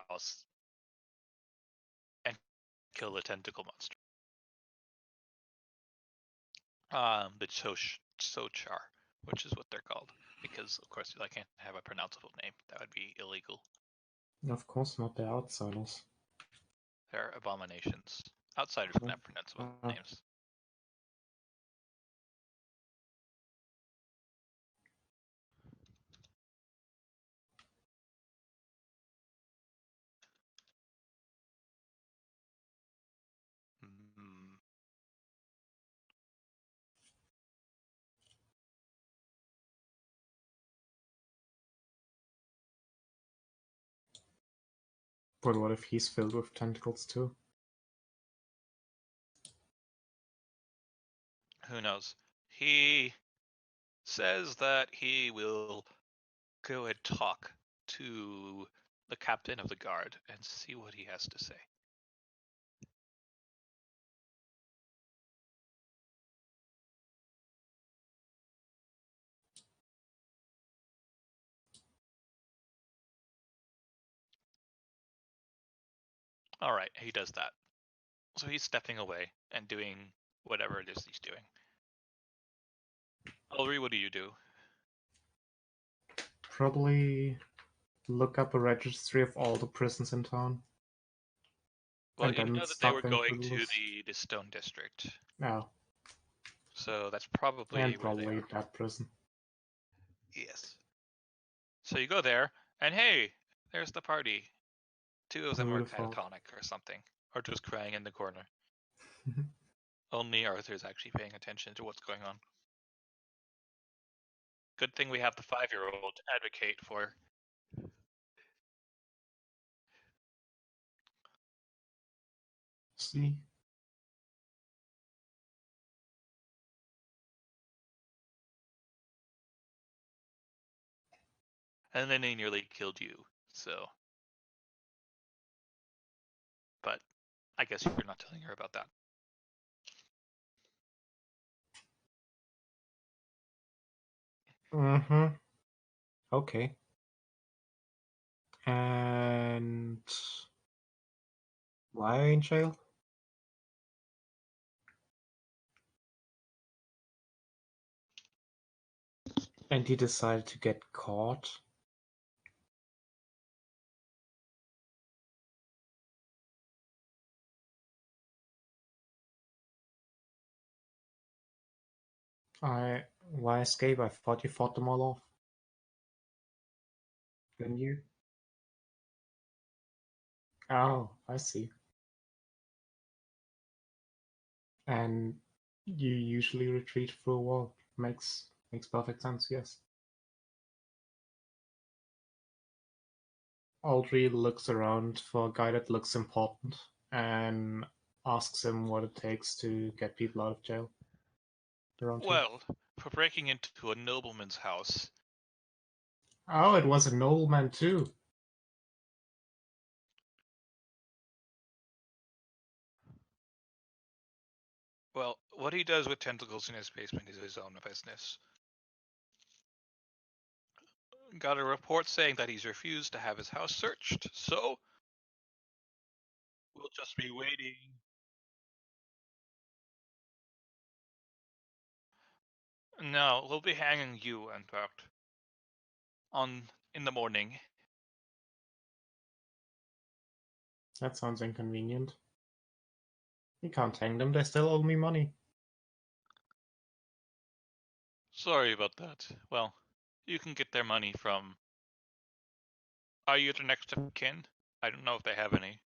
house and kill the tentacle monster. The Sochar, which is what they're called, because of course I can't have a pronounceable name. That would be illegal. Of course not, they're outsiders. They're abominations. Outsiders can have pronounceable names. But what if he's filled with tentacles too? Who knows? He says that he will go and talk to the captain of the guard and see what he has to say. All right, he does that. So he's stepping away and doing whatever it is he's doing. Ulri, what do you do? Probably look up a registry of all the prisons in town. Well, and you then know that they stop were them going through to this. the Stone District. Oh. So that's probably And where probably they are. that prison. Yes. So you go there, and hey, there's the party. Two of them were catatonic or something, or just crying in the corner. Only Arthur's actually paying attention to what's going on. Good thing we have the 5-year-old to advocate for. See? And then they nearly killed you, so. But I guess you're not telling her about that. Mm-hmm. Okay. And why are you in jail? And he decided to get caught. Why escape? I thought you fought them all off. Didn't you? Oh, I see. And you usually retreat through a wall. Makes perfect sense, yes. Audrey looks around for a guy that looks important and asks him what it takes to get people out of jail. Well, for breaking into a nobleman's house. Oh, it was a nobleman too. Well, what he does with tentacles in his basement is his own business. Got a report saying that he's refused to have his house searched, so we'll just be waiting. No, we'll be hanging you, in fact, in the morning. That sounds inconvenient. You can't hang them, they still owe me money. Sorry about that. Well, you can get their money from... Are you their next of kin? I don't know if they have any.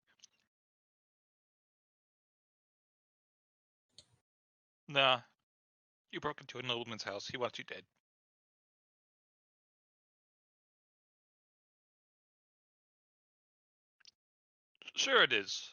Nah. You broke into a nobleman's house. He wants you dead. Sure it is.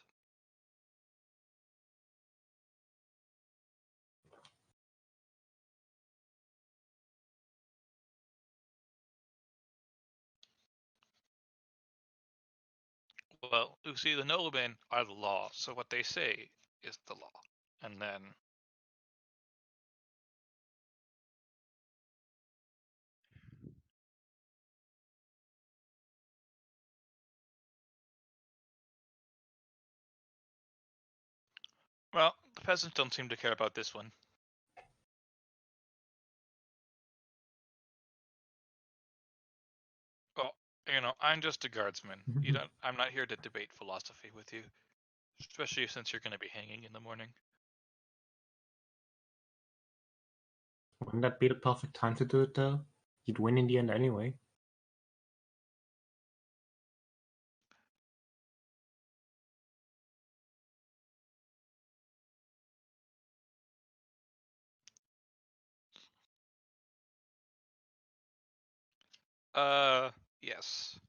Well, you see, the noblemen are the law, so what they say is the law. And then... Well, the peasants don't seem to care about this one. Well, I'm just a guardsman. I'm not here to debate philosophy with you, especially since you're going to be hanging in the morning. Wouldn't that be the perfect time to do it, though? You'd win in the end anyway. Yes.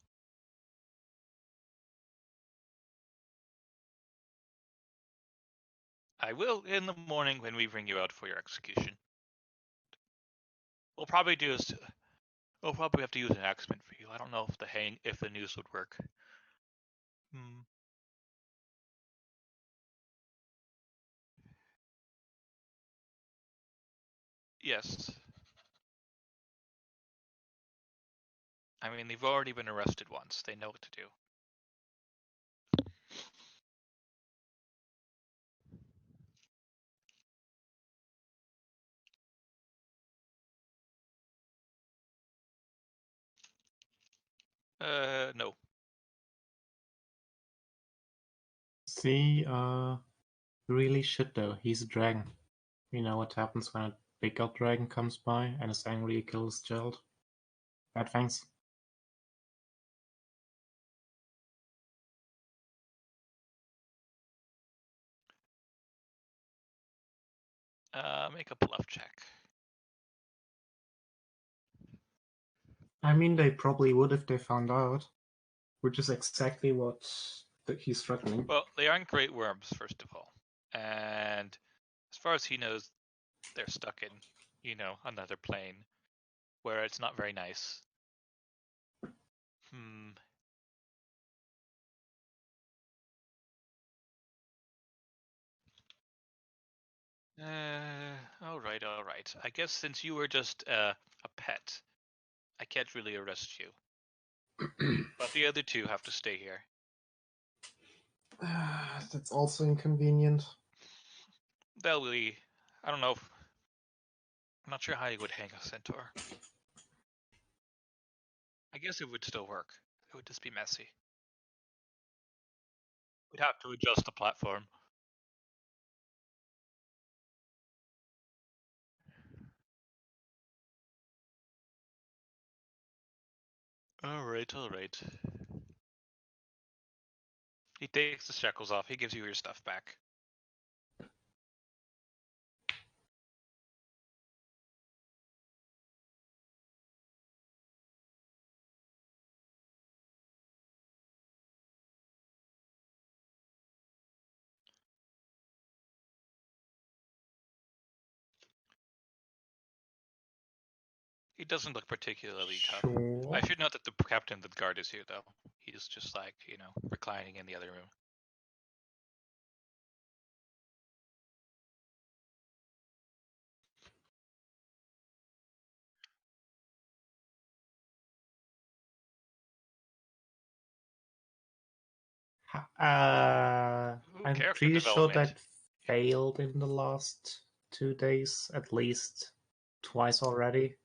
I will in the morning when we bring you out for your execution. We'll probably have to use an axeman for you. I don't know if the noose would work. Hmm. Yes. I mean, they've already been arrested once. They know what to do. No. See, you really should though. He's a dragon. You know what happens when a bigger dragon comes by and is angry to kill his child? Bad things. Make a bluff check. I mean, they probably would if they found out. Which is exactly what he's threatening. Well, they aren't great worms, first of all. And as far as he knows, they're stuck in, another plane where it's not very nice. Hmm. All right, all right. I guess since you were just a pet, I can't really arrest you. But the other two have to stay here. That's also inconvenient. They'll be. I don't know. I'm not sure how you would hang a centaur. I guess it would still work. It would just be messy. We'd have to adjust the platform. All right, all right. He takes the shackles off. He gives you your stuff back. He doesn't look particularly tough. Sure. I should note that the captain of the guard is here, though. He's just like, reclining in the other room. Ooh, I'm character pretty sure development. that failed in the last 2 days, at least twice already.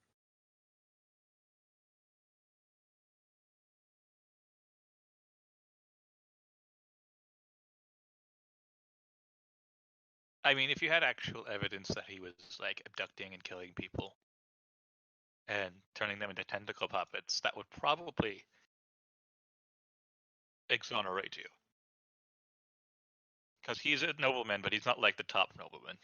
I mean, if you had actual evidence that he was like abducting and killing people and turning them into tentacle puppets, that would probably exonerate you. Because he's a nobleman, but he's not like the top nobleman.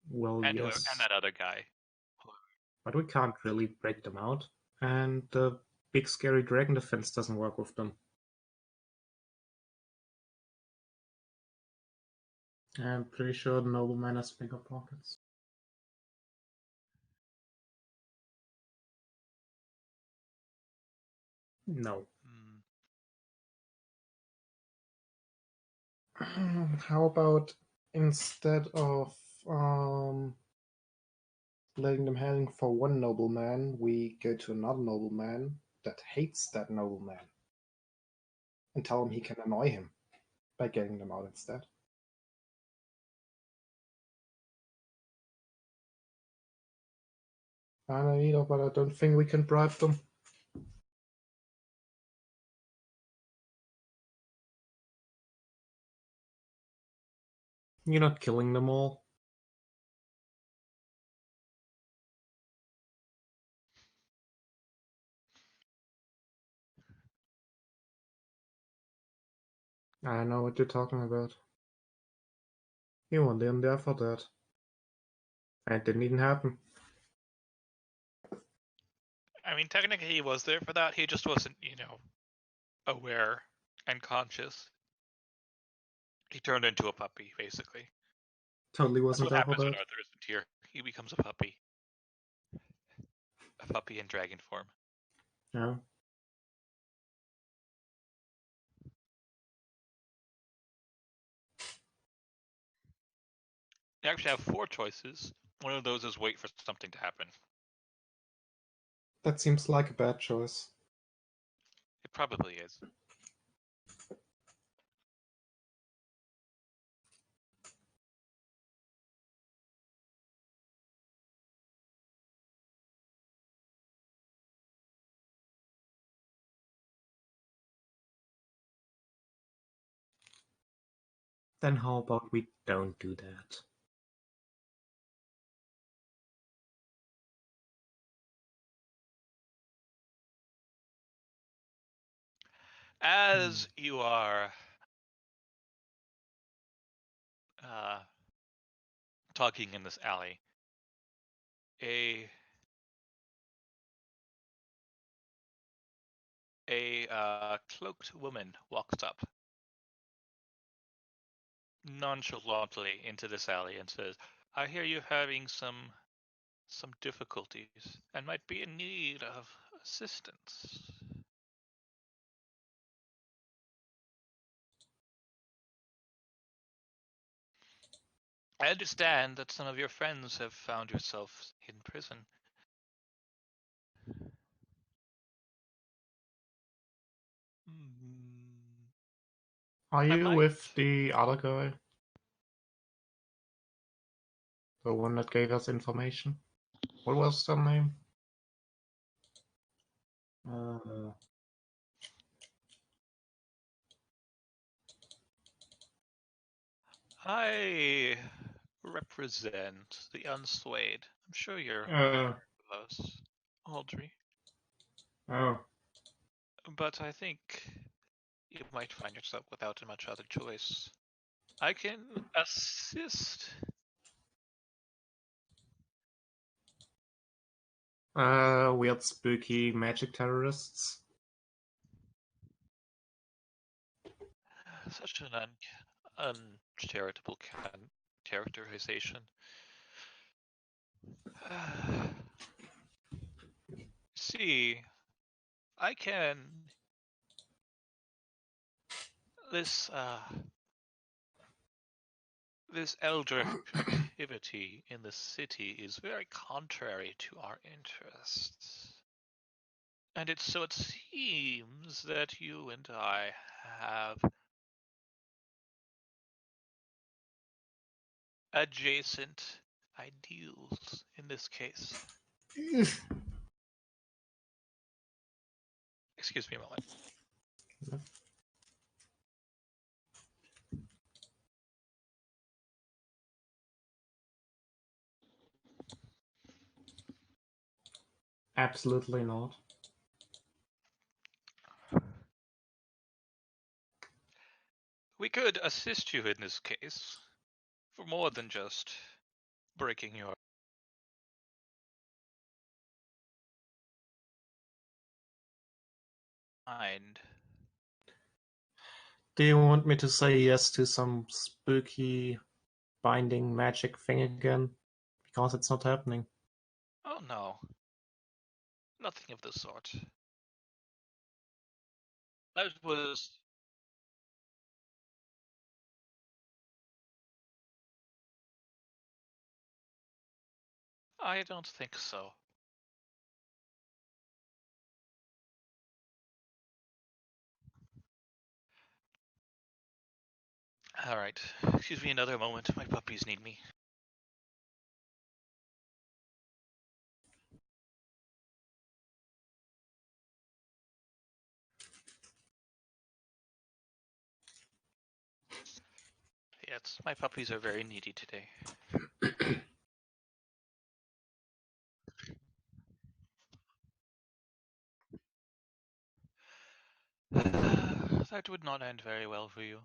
Well, And yes, that other guy. but we can't really break them out. And the big scary dragon defense doesn't work with them. I'm pretty sure the nobleman has bigger pockets. No. How about instead of letting them hang for one nobleman, we go to another nobleman that hates that nobleman and tell him he can annoy him by getting them out instead. I know either, but I don't think we can bribe them. You're not killing them all. I know what you're talking about. You weren't in there for that. And it didn't even happen. I mean, technically he was there for that. He just wasn't, aware and conscious. He turned into a puppy, basically. Totally That's wasn't what there for happens when that. Arthur isn't here. He becomes a puppy. A puppy in dragon form. No. You actually have 4 choices. One of those is wait for something to happen. That seems like a bad choice. It probably is. Then how about we don't do that? As you are talking in this alley, a cloaked woman walks up nonchalantly into this alley and says, "I hear you're having some difficulties and might be in need of assistance." I understand that some of your friends have found yourselves in prison. Mm, Are I you might. with the other guy? The one that gave us information? What was their name? Uh, I represent the unswayed. I'm sure you're uh, close, Audrey. oh. But I think you might find yourself without much other choice. I can assist. Weird spooky magic terrorists. Such an uncharitable characterization. See, I can. This this elder activity in the city is very contrary to our interests. And it seems that you and I have adjacent ideals in this case. Excuse me a moment. Absolutely not. We could assist you in this case for more than just breaking your mind. Do you want me to say yes to some spooky binding magic thing again? Because it's not happening. Oh no, nothing of the sort. That was. I don't think so. All right. Excuse me another moment. My puppies need me. Yes, my puppies are very needy today. That would not end very well for you.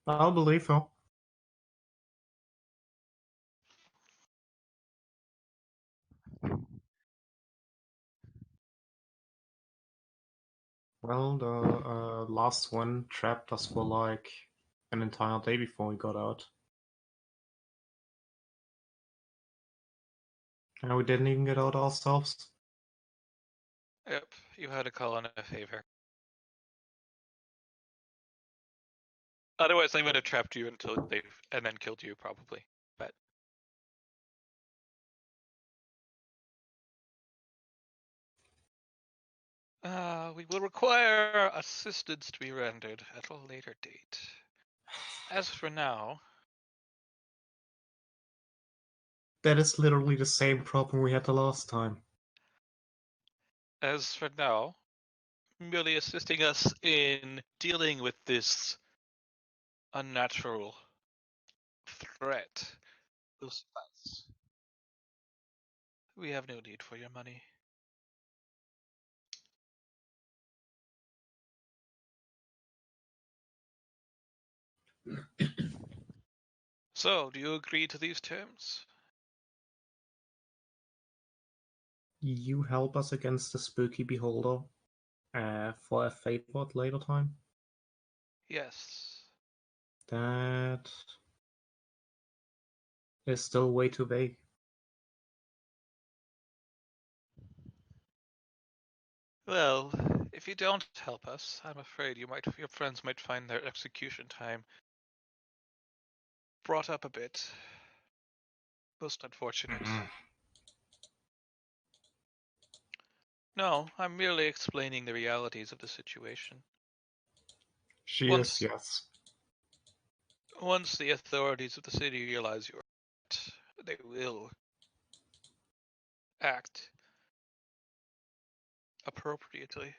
I'll believe her. Well, the last one trapped us for like an entire day before we got out. And we didn't even get out ourselves. Yep, you had to call in a favor. Otherwise, they would have trapped you until they and then killed you, probably. But we will require assistance to be rendered at a later date. As for now, That is literally the same problem we had the last time. as for now, merely assisting us in dealing with this unnatural threat will suffice. We have no need for your money. So, do you agree to these terms? You help us against the spooky beholder for a favor at later time? Yes. That is still way too vague. Well, if you don't help us, I'm afraid your friends might find their execution time brought up a bit. Most unfortunate. No, I'm merely explaining the realities of the situation. She is, Once yes. once the authorities of the city realize you're right, they will act appropriately.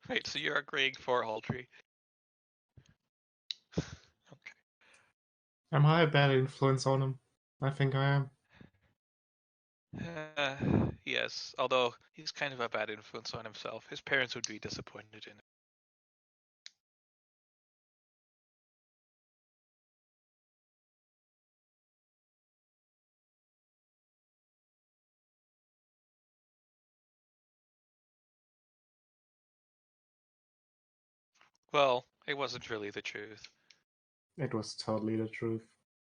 Right, so you're agreeing for Haltree. Okay. Am I a bad influence on him? I think I am. Yes, although he's kind of a bad influence on himself. His parents would be disappointed in him. Well, it wasn't really the truth. It was totally the truth.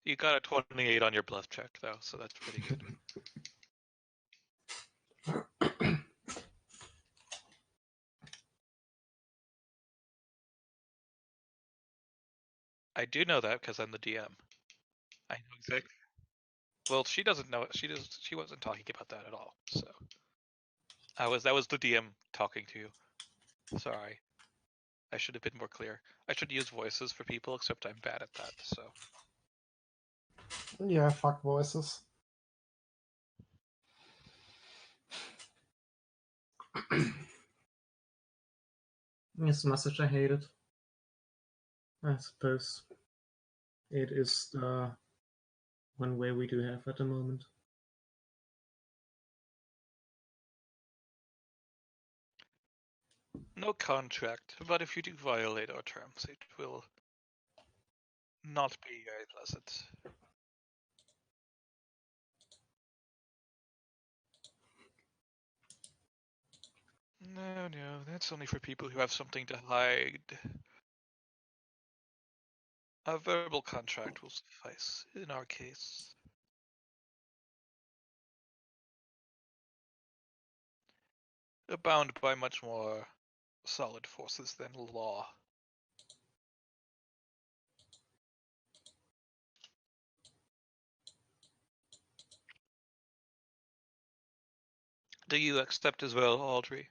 You got a 28 on your bluff check, though, so that's pretty good. I do know that because I'm the DM. I know exactly. Well, she doesn't know it. She wasn't talking about that at all. So that was the DM talking to you. Sorry. I should have been more clear. I should use voices for people, except I'm bad at that. So Yeah, fuck voices. It's a message I hated. I suppose it is the one way we do have at the moment. no contract, but if you do violate our terms, it will not be very pleasant. No, no, that's only for people who have something to hide. A verbal contract will suffice in our case. bound by much more solid forces than law. Do you accept as well, Audrey?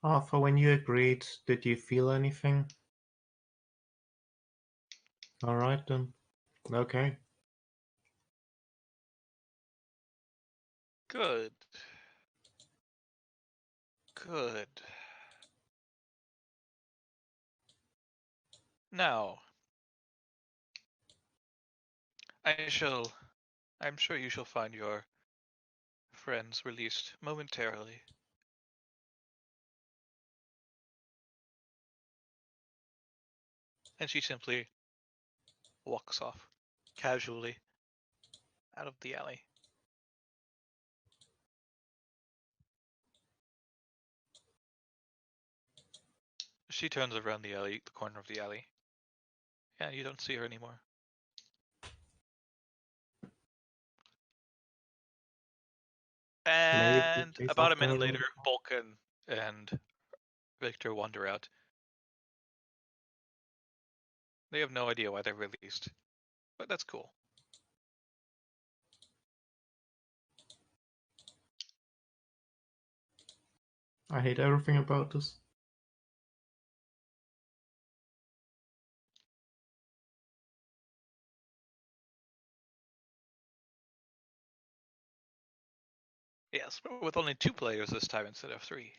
Arthur, when you agreed, did you feel anything? Alright then. Okay. Good. Good. Now, I'm sure you shall find your friends released momentarily. And she simply walks off, casually, out of the alley. She turns around the corner of the alley. Yeah, you don't see her anymore. And about a minute later, Vulcan and Victor wander out. They have no idea why they're released, but that's cool. I hate everything about this. Yes, but with only 2 players this time instead of 3.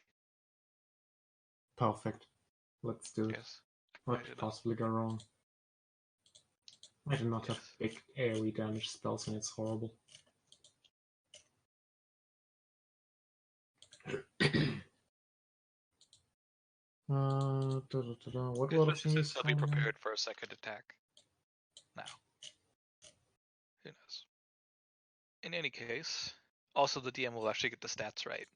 Perfect. Let's do it. Yes. What could possibly go wrong? I do not have big AoE damage spells and it's horrible. What Good, were the but she says thingies they'll be called again? prepared for a second attack. Now, who knows? In any case, also the DM will actually get the stats right.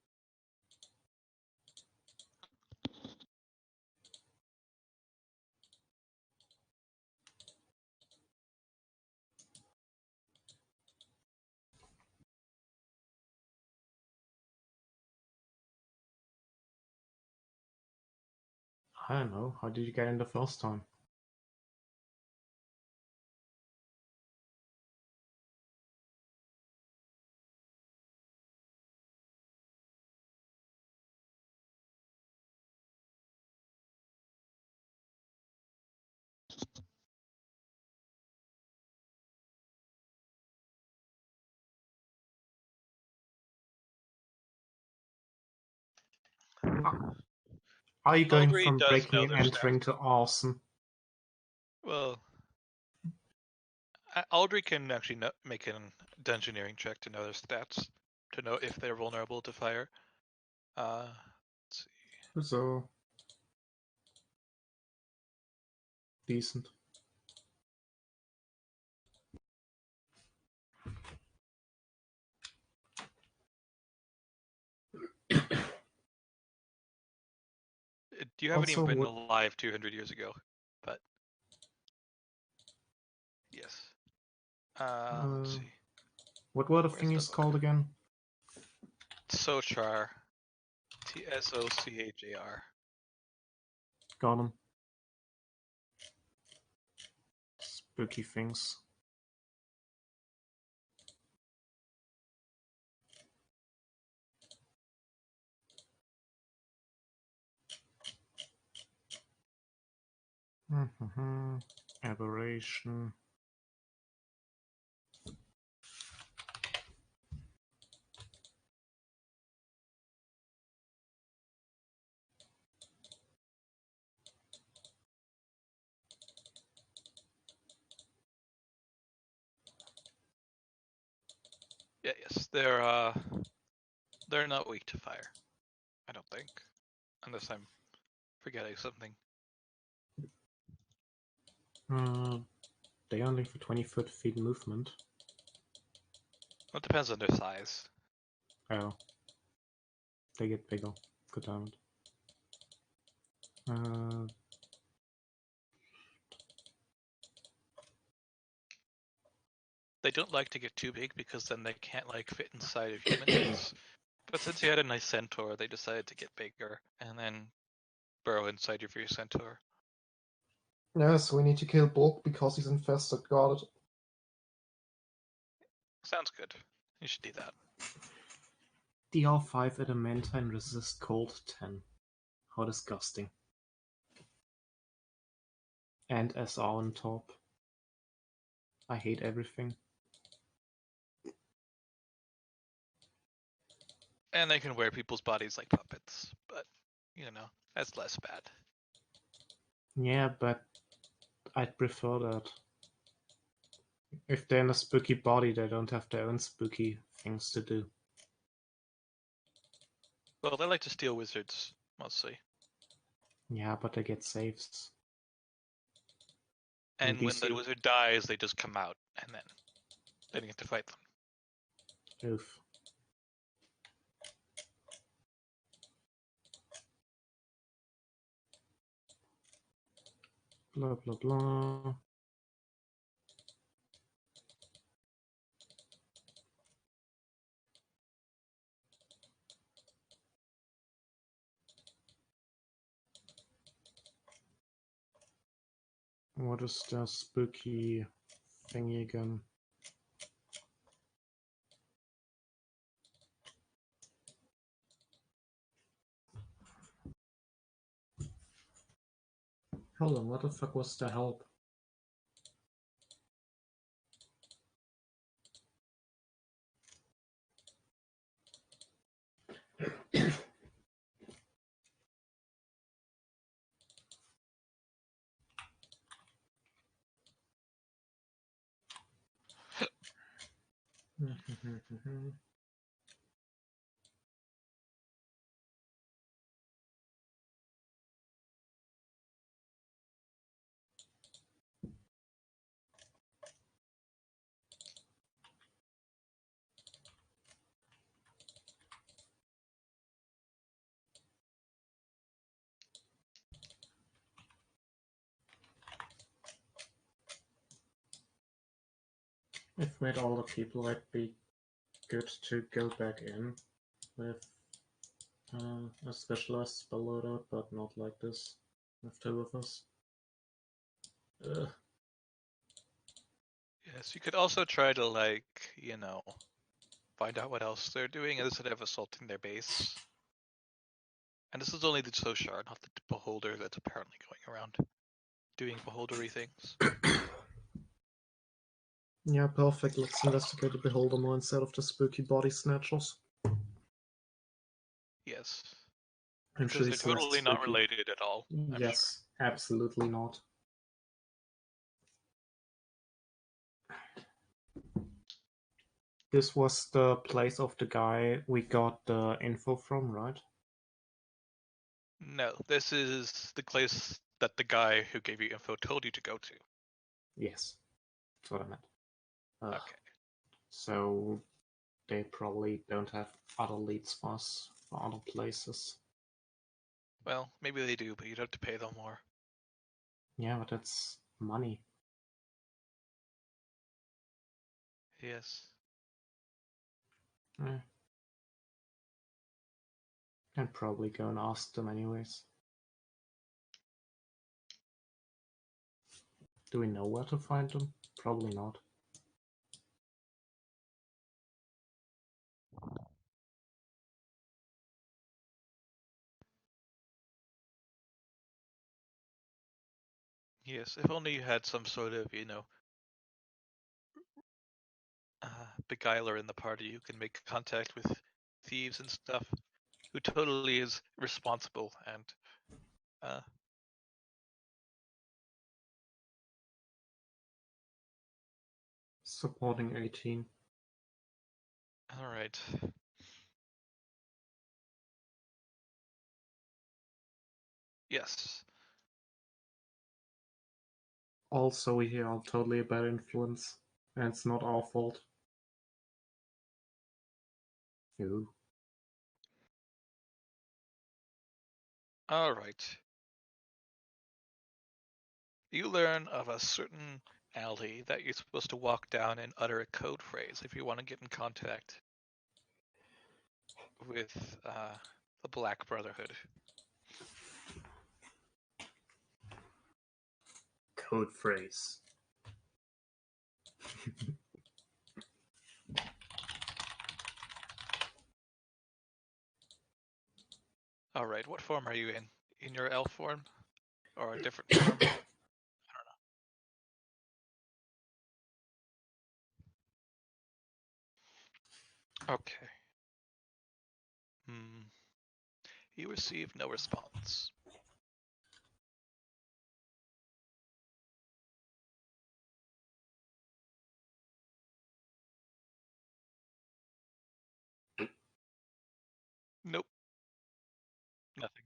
I don't know. How did you get in the first time? Are you going Audrey from does breaking know and their stats. entering to awesome? Well, Audrey can actually make a dungeoneering check to know their stats, to know if they're vulnerable to fire. Let's see. So decent. You haven't even been alive 200 years ago, but yes. Let's see. What were the thingies called again? Sochar. Tsochar. Got them. Spooky things. Aberration. Yeah, yes, they're not weak to fire. I don't think, unless I'm forgetting something. They only for 20 feet movement. It depends on their size. Oh. They get bigger. Good damn it. They don't like to get too big because then they can't like fit inside of human heads. But since you had a nice centaur, they decided to get bigger and then burrow inside of your centaur. Yes, we need to kill Bulk because he's infested. Got it. Sounds good. You should do that. DR5 Adamantine resist cold 10. How disgusting. And SR on top. I hate everything. And they can wear people's bodies like puppets, but that's less bad. Yeah, but I'd prefer that. If they're in a spooky body, they don't have their own spooky things to do. Well, they like to steal wizards, mostly. Yeah, but they get saves. And when the wizard dies, they just come out, and then you get to fight them. Oof. Blah blah blah. What is the spooky thingy again? Hold on, what the fuck was the help? If with all the people, it'd be good to go back in with a specialized spell loader, but not like this with two of us. Ugh. Yes, you could also try to find out what else they're doing instead of assaulting their base. And this is only the Soshar, not the Beholder that's apparently going around doing beholdery things. Yeah, perfect. Let's investigate the Beholder more instead of the spooky body snatchers. Yes. I'm Because sure they're he's less totally not spooky. related at all. I'm Yes, absolutely not. This was the place of the guy we got the info from, right? No, this is the place that the guy who gave you info told you to go to. Yes, that's what I meant. Okay. So they probably don't have other leads for us for other places. Well, maybe they do, but you'd have to pay them more. Yeah, but that's money. Yes. I'd probably go and ask them anyways. Do we know where to find them? Probably not. Yes, if only you had some sort of, beguiler in the party who can make contact with thieves and stuff, who totally is responsible and Supporting 18. Alright. Yes. Also, we are totally a bad influence, and it's not our fault. Ew. Alright. You learn of a certain alley that you're supposed to walk down and utter a code phrase if you want to get in contact with the Black Brotherhood. Code phrase. All right, what form are you in? In your elf form, or a different form? I don't know. Okay. You receive no response. Nope. Nothing.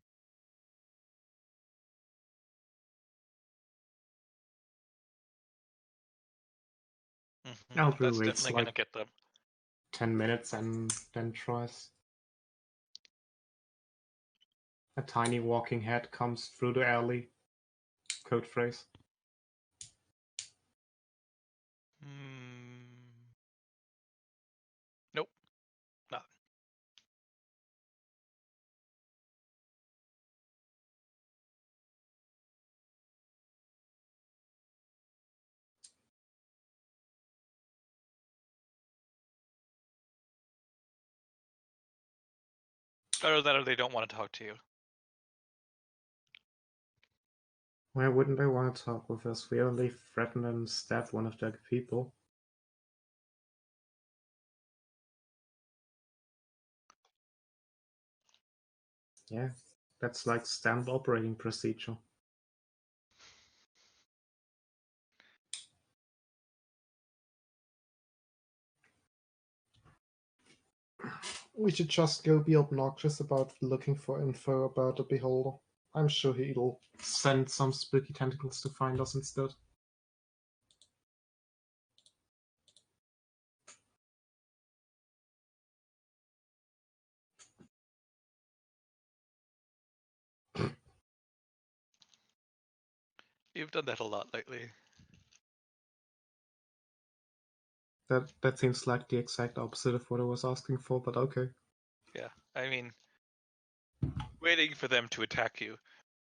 Albrew That's waits definitely gonna like get them. 10 minutes and then tries. A tiny walking head comes through the alley. Code phrase. Nope. Nothing. Either that or they don't want to talk to you. Why wouldn't they want to talk with us? We only threatened and stabbed one of their people. Yeah, that's like standard operating procedure. We should just go be obnoxious about looking for info about the Beholder. I'm sure he'll send some spooky tentacles to find us instead. You've done that a lot lately. That seems like the exact opposite of what I was asking for, but okay. Yeah, I mean, waiting for them to attack you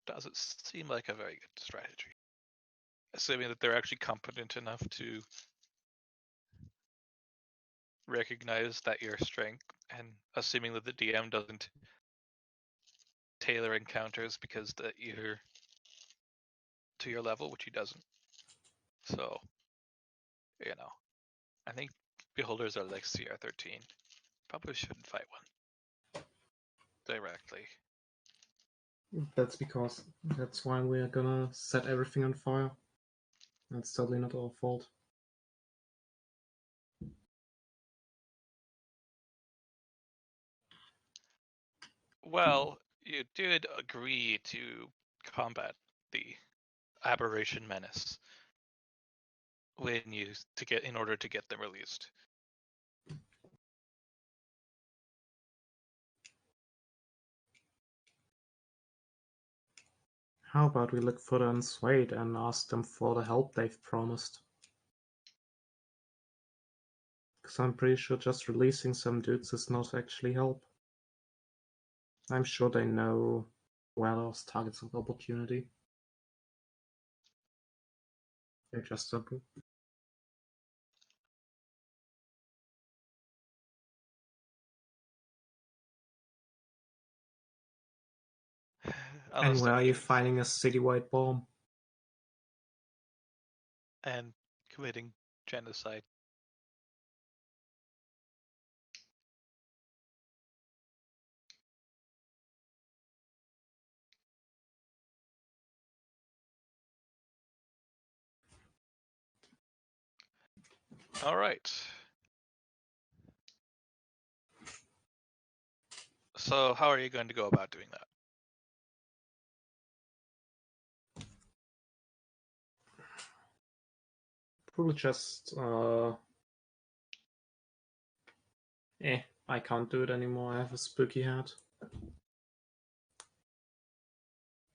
doesn't seem like a very good strategy. Assuming that they're actually competent enough to recognize that your strength, and assuming that the DM doesn't tailor encounters because that you're to your level, which he doesn't. So, I think beholders are like CR13. Probably shouldn't fight one directly. That's why we're gonna set everything on fire. That's totally not our fault. Well, you did agree to combat the aberration menace when you to get in order to get them released. How about we look further and Swade and ask them for the help they've promised? Because I'm pretty sure just releasing some dudes is not actually help. I'm sure they know where there's targets of opportunity. They're just simple. And where are you finding a citywide bomb? And committing genocide. All right. So, how are you going to go about doing that? Probably just I can't do it anymore. I have a spooky hat.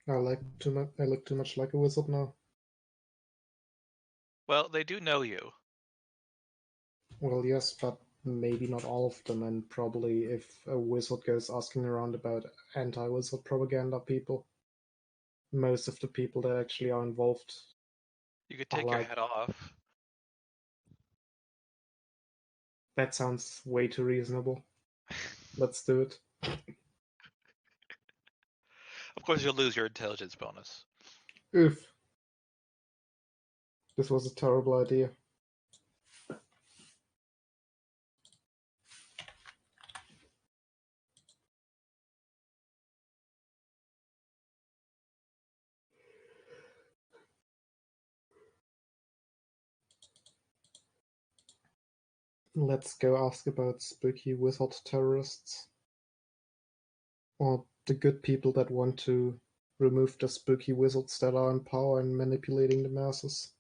I look too much like a wizard now. Well, they do know you. Well, yes, but maybe not all of them, and probably if a wizard goes asking around about anti-wizard propaganda people, most of the people that actually are involved You could are take your like, head off. that sounds way too reasonable. Let's do it. Of course, you'll lose your intelligence bonus. Oof. This was a terrible idea. Let's go ask about spooky wizard terrorists. Or the good people that want to remove the spooky wizards that are in power and manipulating the masses.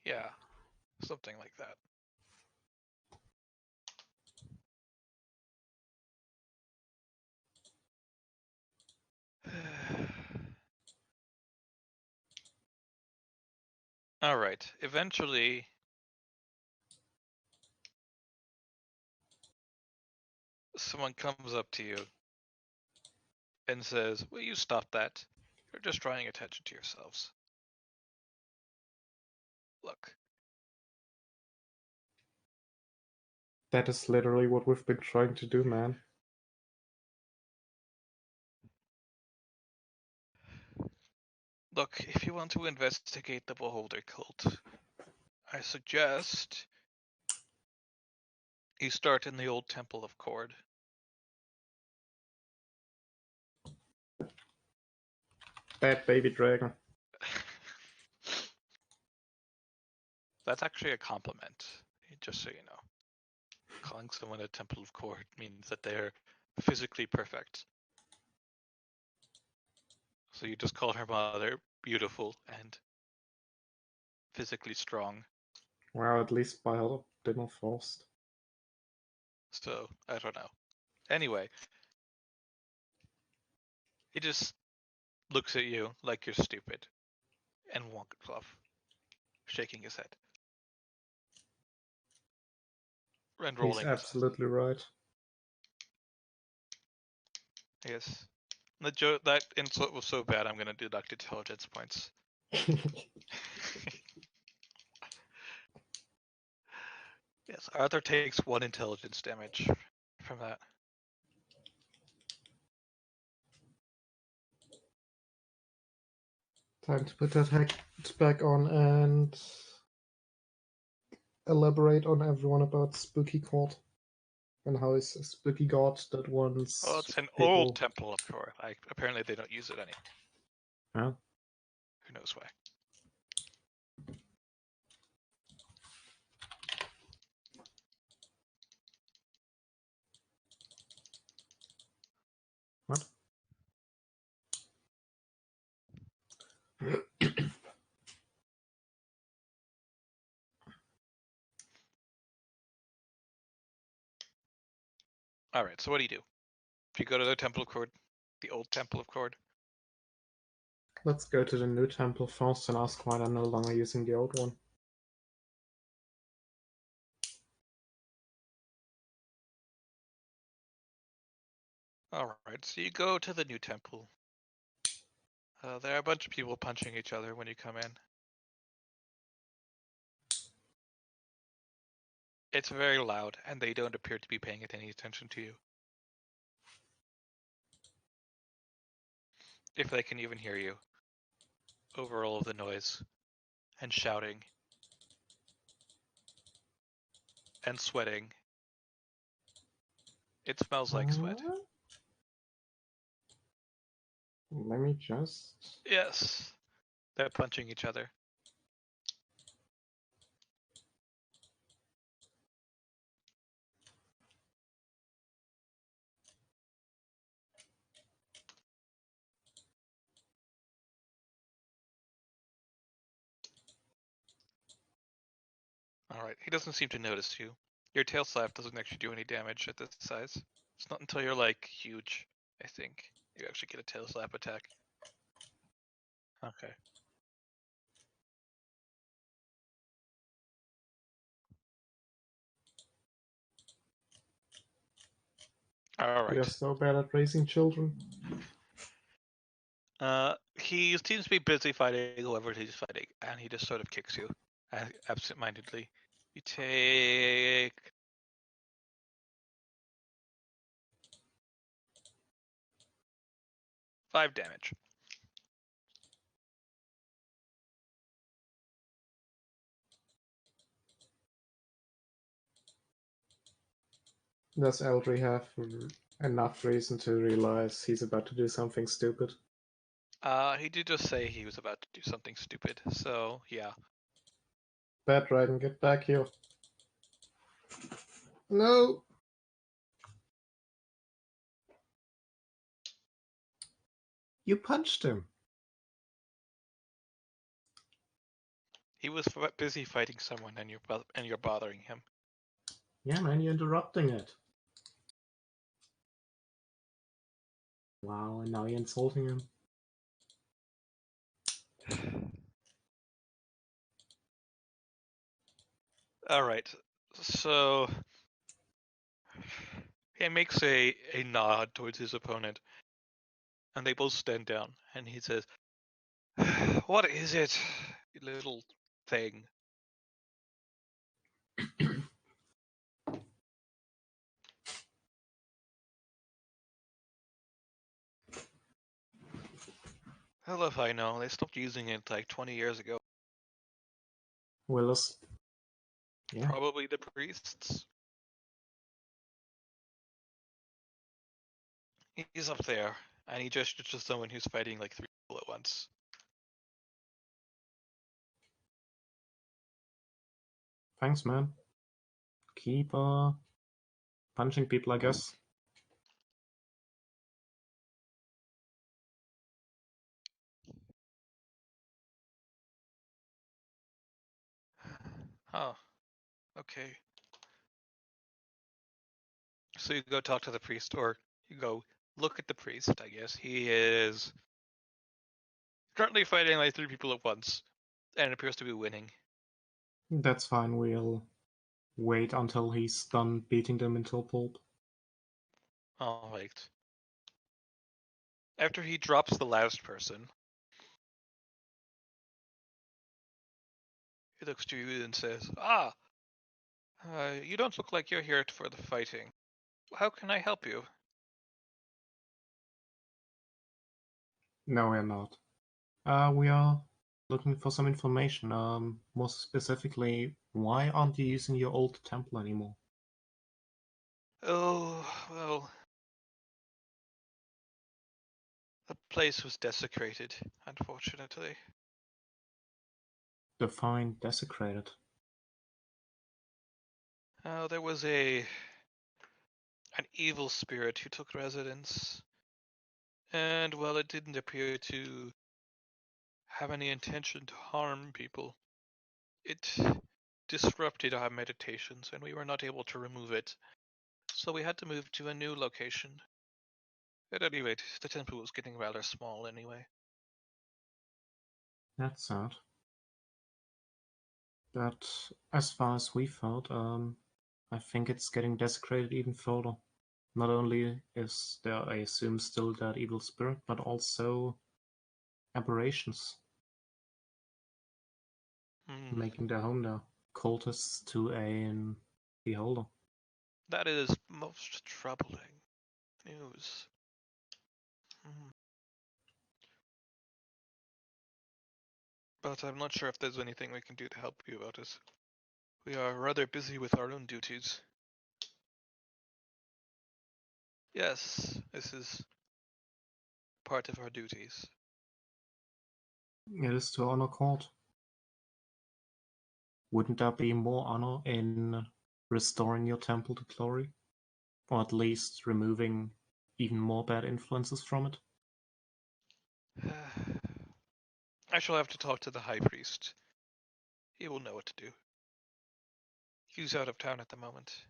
Yeah, something like that. All right. Eventually, someone comes up to you and says, "Will you stop that? You're just drawing attention to yourselves. Look, That is literally what we've been trying to do, man. look, if you want to investigate the Beholder cult, I suggest you start in the old Temple of Cord. Bad baby dragon. That's actually a compliment, just so you know. Calling someone a Temple of Cord means that they're physically perfect. So you just call her mother beautiful and physically strong. Well, at least by her dinner first. So, I don't know. Anyway, he just looks at you like you're stupid and walks off, shaking his head and He's rolling his eyes. absolutely right. Yes. That insult was so bad, I'm going to deduct intelligence points. Yes, Arthur takes 1 intelligence damage from that. Time to put that hat back on and elaborate on everyone about Spooky Court and how it's a spooky god that Well, wants it's an old people. temple of Core. Apparently they don't use it anymore. Huh? Who knows why? What? All right, so what do you do? If you go to the Temple of Cord, the old Temple of Cord. Let's go to the new temple first and ask why they're no longer using the old one. All right, so you go to the new temple. There are a bunch of people punching each other when you come in. It's very loud, and they don't appear to be paying any attention to you. If they can even hear you, over all of the noise, and shouting, and sweating. It smells like sweat. Let me just. Yes, they're punching each other. All right, he doesn't seem to notice you. Your tail slap doesn't actually do any damage at this size, It's not until you're like huge, I think, you actually get a tail slap attack. Okay. All We are right. so bad at raising children. He seems to be busy fighting whoever he's fighting, and he just sort of kicks you absent-mindedly. You take 5 damage. Does Eldry have enough reason to realize he's about to do something stupid? He did just say he was about to do something stupid, so yeah. Bad Raiden, get back here. No! You punched him. He was busy fighting someone, and you're bothering him. Yeah, man, you're interrupting it. Wow, and now you're insulting him. All right. So he makes a nod towards his opponent, and they both stand down. And he says, "What is it, you little thing?" Hell if I know. They stopped using it like 20 years ago. Willis. Yeah. Probably the priests. He's up there, and he gestures to someone who's fighting like 3 people at once. Thanks, man. Keep punching people, I guess. Oh, okay. So you go talk to the priest, or you go look at the priest, I guess. He is currently fighting like 3 people at once, and appears to be winning. That's fine, we'll wait until he's done beating them into a pulp. Alright. After he drops the last person, he looks to you and says, you don't look like you're here for the fighting. How can I help you? No, we're not. We are looking for some information. More specifically, why aren't you using your old temple anymore? Oh, well, the place was desecrated, unfortunately. Define desecrated. There was an evil spirit who took residence, and well, it didn't appear to have any intention to harm people. It disrupted our meditations, and we were not able to remove it, so we had to move to a new location. At any rate, the temple was getting rather small anyway. That's sad. But as far as we felt, I think it's getting desecrated even further. Not only is there, I assume, still that evil spirit, but also aberrations making their home there. Cultists to a beholder. That is most troubling news. But I'm not sure if there's anything we can do to help you about this. We are rather busy with our own duties. Yes, this is part of our duties. It is to honor court. Wouldn't there be more honor in restoring your temple to glory? Or at least removing even more bad influences from it? I shall have to talk to the high priest. He will know what to do. He's out of town at the moment.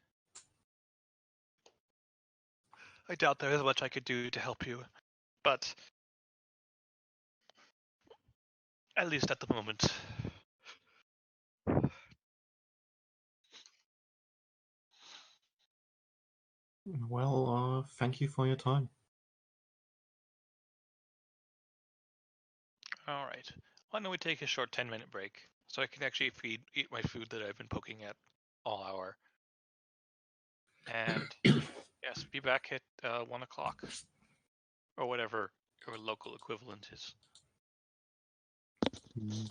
I doubt there is much I could do to help you, but at least at the moment. Well, thank you for your time. All right. Why don't we take a short 10-minute break so I can actually eat my food that I've been poking at all hour. And yes, be back at 1 o'clock or whatever your local equivalent is. Mm.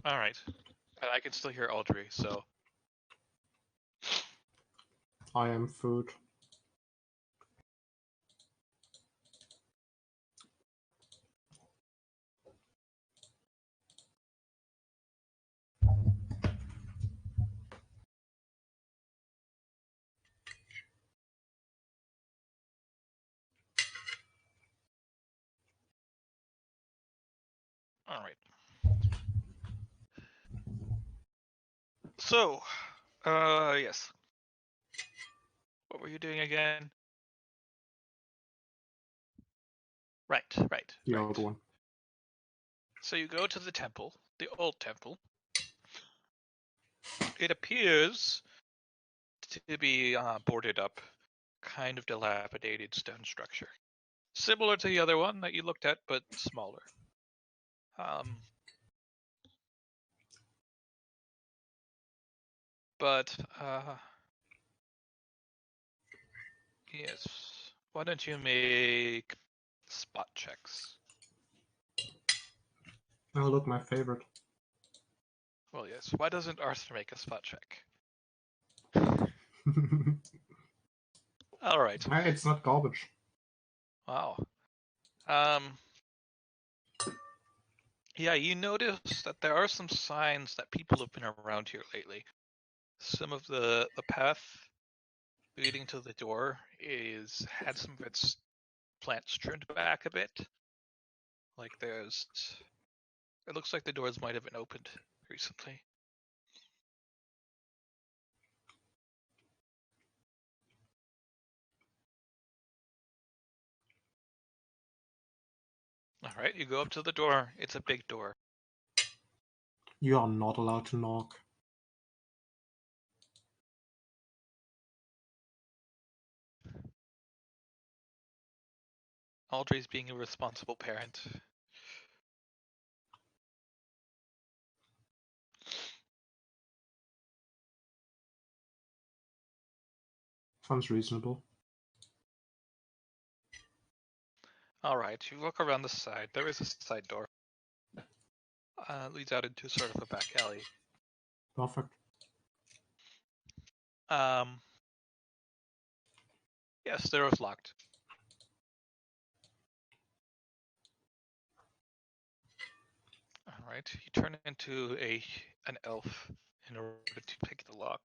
All right. And I can still hear Audrey, so I am food. all right. So, yes. What were you doing again? Right, right, The right. old one. So you go to the temple, the old temple. It appears to be boarded up, kind of dilapidated stone structure. Similar to the other one that you looked at, but smaller. Um, but, yes. Why don't you make spot checks? Oh, look, my favorite. Well, yes. Why doesn't Arthur make a spot check? All right. It's not garbage. Wow. Um, yeah, you notice that there are some signs that people have been around here lately. Some of the path leading to the door is had some of its plants trimmed back a bit. Like it looks like the doors might have been opened recently. All right, you go up to the door. It's a big door. You are not allowed to knock. Audrey's being a responsible parent. Sounds reasonable. All right, you look around the side. There is a side door. Leads out into sort of a back alley. Perfect. Yes, the door is locked. All right, you turn into an elf in order to pick the lock.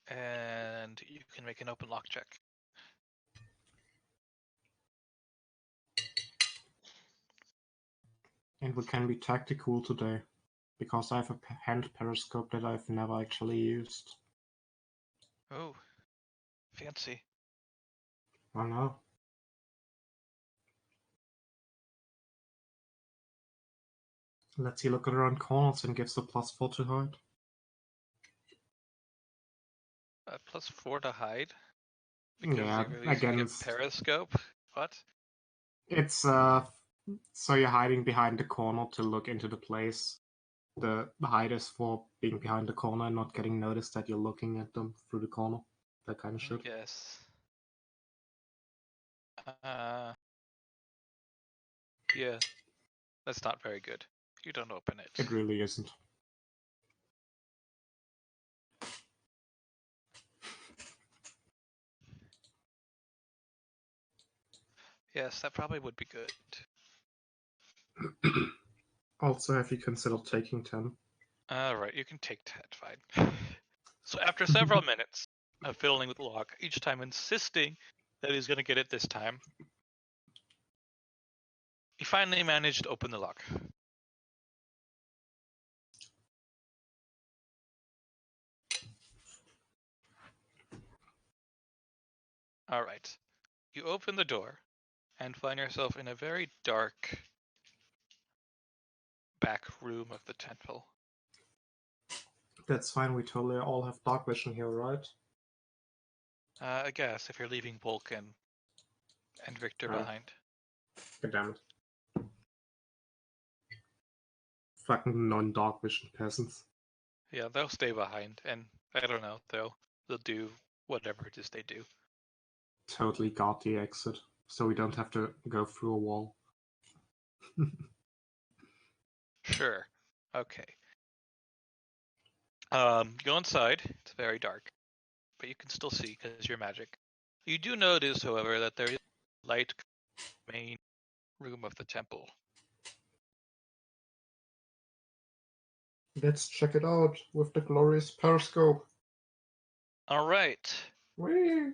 And you can make an open lock check. And we can be tactical today, because I have a hand periscope that I've never actually used. Oh, fancy. I know. Lets you look around corners and gives a +4 to hide. +4 to hide because Yeah, you're using a against. periscope. What? It's so you're hiding behind the corner to look into the place. The hide is for being behind the corner and not getting noticed that you're looking at them through the corner. That kind of I shit. guess. Yeah, that's not very good. You don't open it. It really isn't. Yes, that probably would be good. Also, have you considered taking 10? Alright, you can take that, fine. So after several minutes of fiddling with the lock, each time insisting that he's going to get it this time, he finally managed to open the lock. Alright, you open the door and find yourself in a very dark back room of the temple. That's fine, we totally all have dark vision here, right? I guess if you're leaving Vulcan and Victor behind. God damn it. Fucking non-dark vision peasants. Yeah, they'll stay behind, and I don't know, they'll do whatever it is they do. Totally got the exit. so we don't have to go through a wall. Sure. Okay. Go inside. It's very dark, but you can still see because you're magic. You do notice, however, that there is light in the main room of the temple. Let's check it out with the glorious periscope. All right. Whee!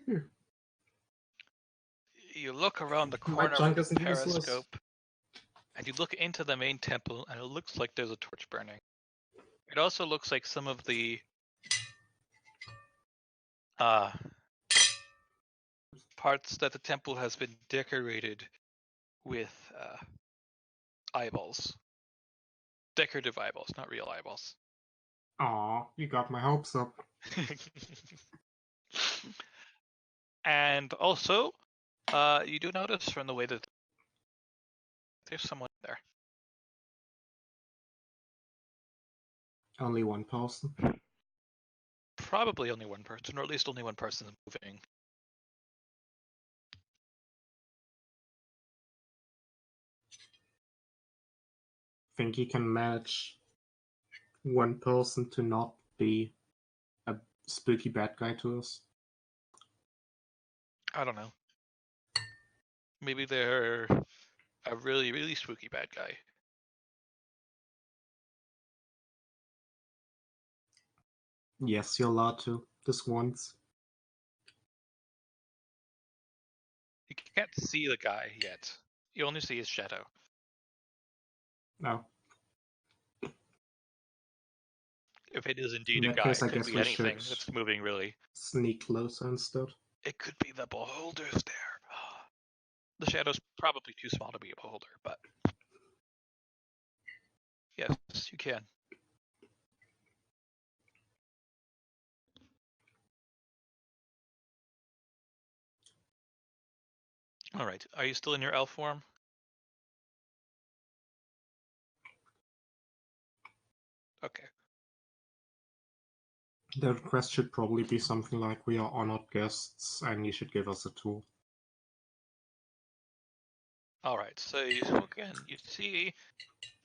You look around the My corner junk with the isn't useless. periscope, and you look into the main temple, and it looks like there's a torch burning. It also looks like some of the parts that the temple has been decorated with eyeballs. Decorative eyeballs, not real eyeballs. Aw, you got my hopes up. And also, you do notice from the way that there's someone there. Only one person. Probably only one person, or at least only one person is moving. Think you can manage one person to not be a spooky bad guy to us? I don't know. Maybe they're a really, really spooky bad guy. Yes, you're allowed to. This once. You can't see the guy yet. You only see his shadow. No. If it is indeed In a that guy, case, it I could guess be we should anything that's moving really. sneak closer instead. It could be the beholder's there. The shadow's probably too small to be a beholder, but yes, you can. All right. Are you still in your elf form? Okay. The request should probably be something like, we are honored guests and you should give us a tour. All right. So again, you see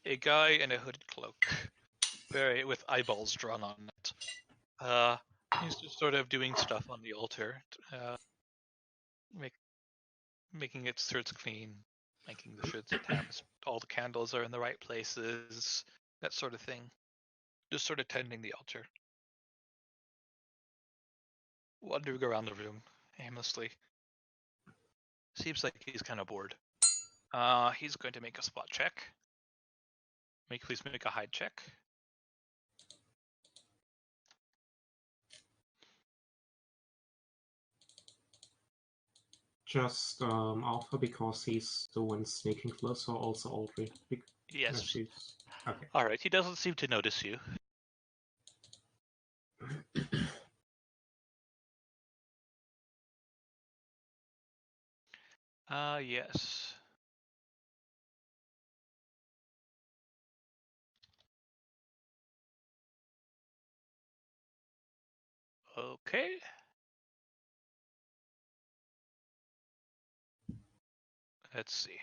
a guy in a hooded cloak, with eyeballs drawn on it. He's just sort of doing stuff on the altar, making it sure it's clean, making sure that all the candles are in the right places, that sort of thing. Just sort of tending the altar. Wandering around the room aimlessly. Seems like he's kind of bored. He's going to make a spot check. Please make a hide check. Just Alpha because he's the one sneaking closer, also Audrey. Yes. She's... Okay. All right. He doesn't seem to notice you. Yes. Okay. Let's see.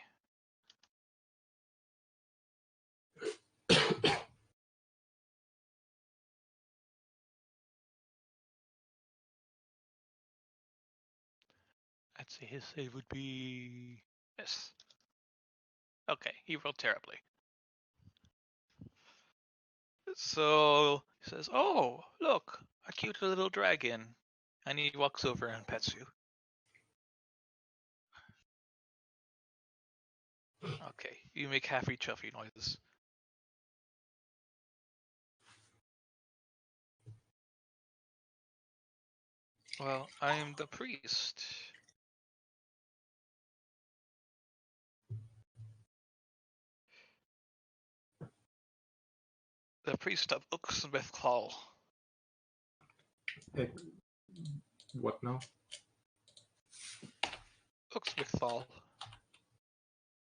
Let's see. His save would be this. Okay. He rolled terribly. So he says, "Oh, look, a cute little dragon," and he walks over and pets you. Okay, you make happy chuffy noises. Well, I'm the priest. The priest of Uxmith Hall. What now? Uxmith Hall.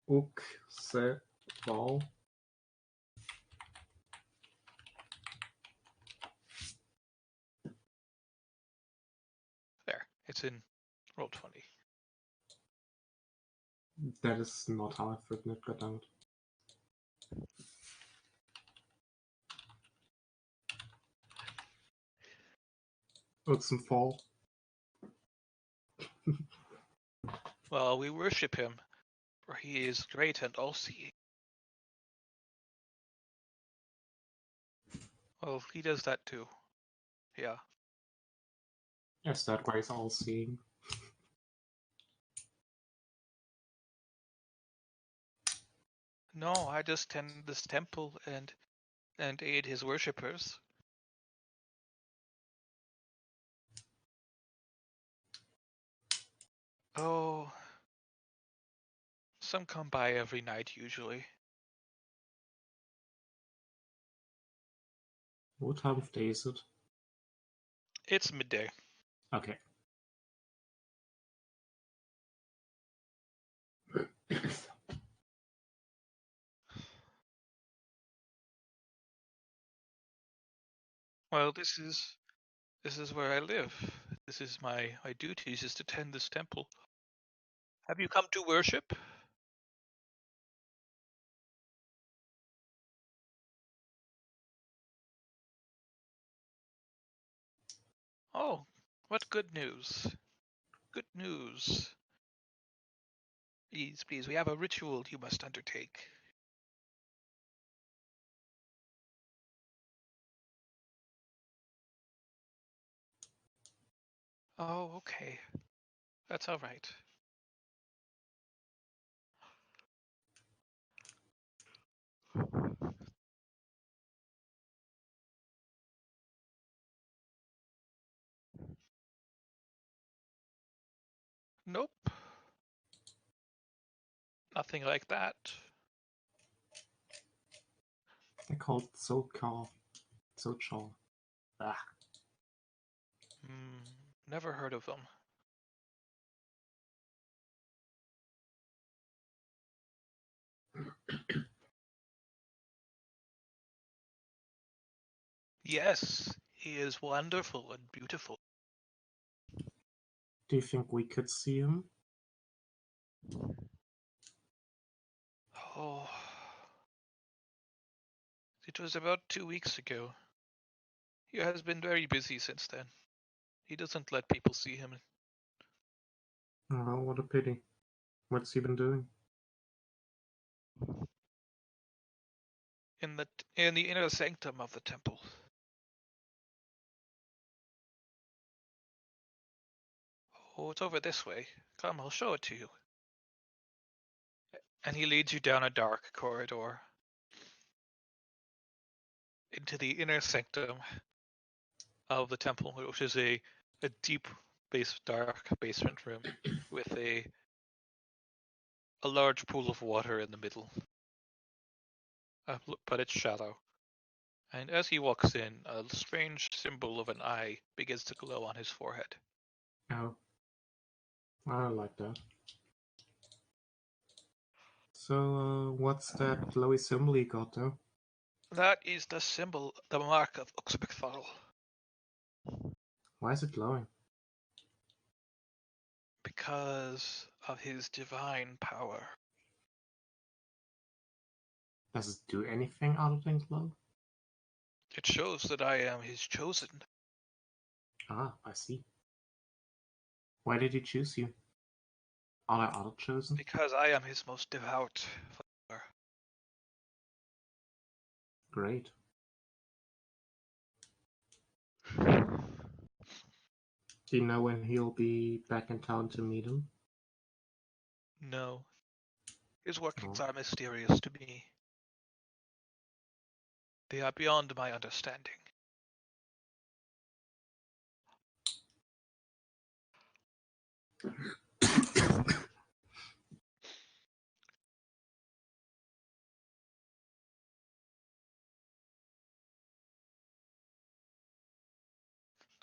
Uxeval. There, it's in roll 20. That is not how I've written it, goddammit. Oh, it's some fall. Well, we worship him, for he is great and all-seeing. Well, he does that too. Yeah. Yes, that way is all seeing. No, I just tend this temple and aid his worshippers. Oh, some come by every night usually. What time of day is it? It's midday. Okay. Well, this is where I live. This is my duties is to tend this temple. Have you come to worship? Oh, what good news. Good news. Please, please, we have a ritual you must undertake. Oh, okay. That's all right. Nope. Nothing like that. They're called Sochal. Ah. Never heard of them. Yes, he is wonderful and beautiful. Do you think we could see him? Oh, it was about 2 weeks ago. He has been very busy since then. He doesn't let people see him. Oh, what a pity. What's he been doing? In the inner sanctum of the temple. Oh, it's over this way. Come, I'll show it to you. And he leads you down a dark corridor into the inner sanctum of the temple, which is a deep dark basement room with a large pool of water in the middle. But it's shallow. And as he walks in, a strange symbol of an eye begins to glow on his forehead. Oh. I like that. So, what's that glowy symbol you got, though? That is the symbol, the mark of Uxbekthal. Why is it glowing? Because of his divine power. Does it do anything other than glow? It shows that I am his chosen. Ah, I see. Why did he choose you? Are there other chosen? Because I am his most devout follower. Great. Do you know when he'll be back in town to meet him? No, his workings Oh. are mysterious to me. They are beyond my understanding.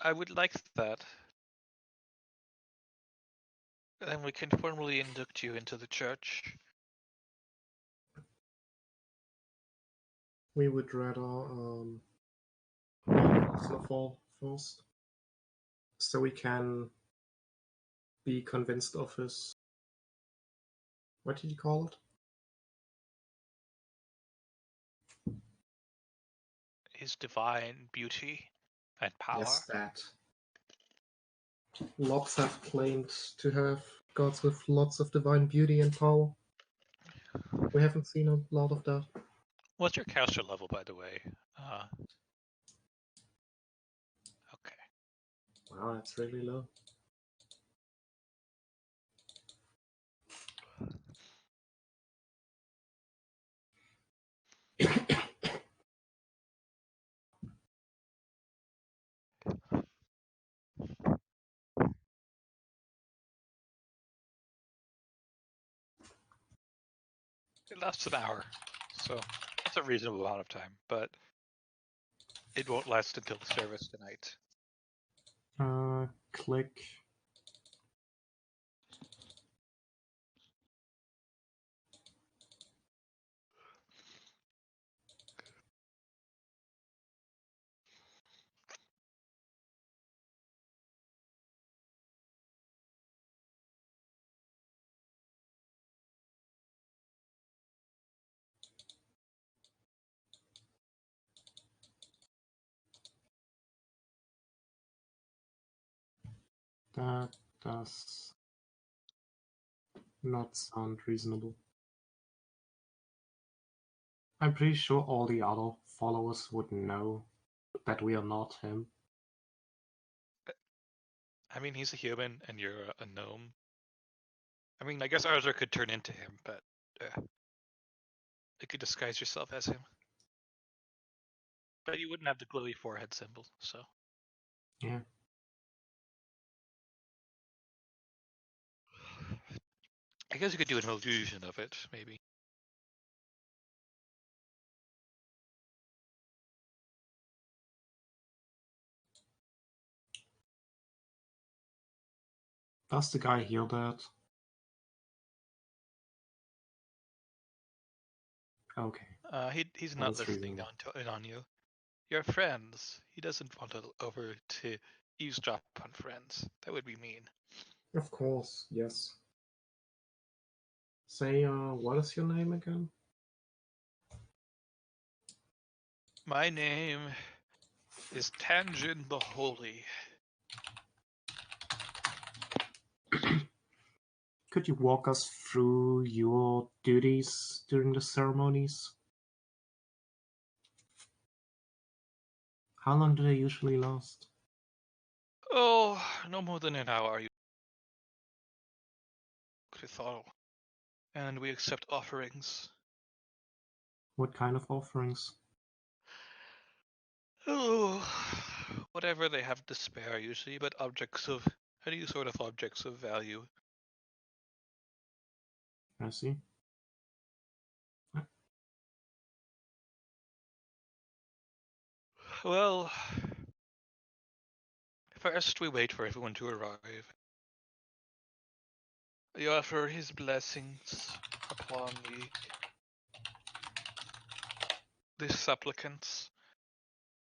I would like that. Then we can formally induct you into the church. We would rather find Snowfall first, so we can be convinced of his What did you call it? His divine beauty and power. Yes, that. Lots have claimed to have gods with lots of divine beauty and power. We haven't seen a lot of that. What's your caster level, by the way? Okay. Wow, that's really low. It lasts an hour, so that's a reasonable amount of time, but it won't last until the service tonight. Click. That does not sound reasonable. I'm pretty sure all the other followers would know that we are not him. I mean, he's a human and you're a gnome. I mean, I guess Arthur could turn into him, but you could disguise yourself as him. But you wouldn't have the glowy forehead symbol, so. Yeah. I guess you could do an illusion of it, maybe. Does the guy hear that? Okay. He's That not is listening reasonable. on you. You're friends. He doesn't want to eavesdrop on friends. That would be mean. Of course, yes. Say, what is your name again? My name is Tanjin the Holy. Could you walk us through your duties during the ceremonies? How long do they usually last? Oh, no more than an hour, you Krithal. And we accept offerings. What kind of offerings? Oh, whatever they have to spare, usually, but any sort of objects of value. I see. Well, first we wait for everyone to arrive. We offer his blessings upon the supplicants,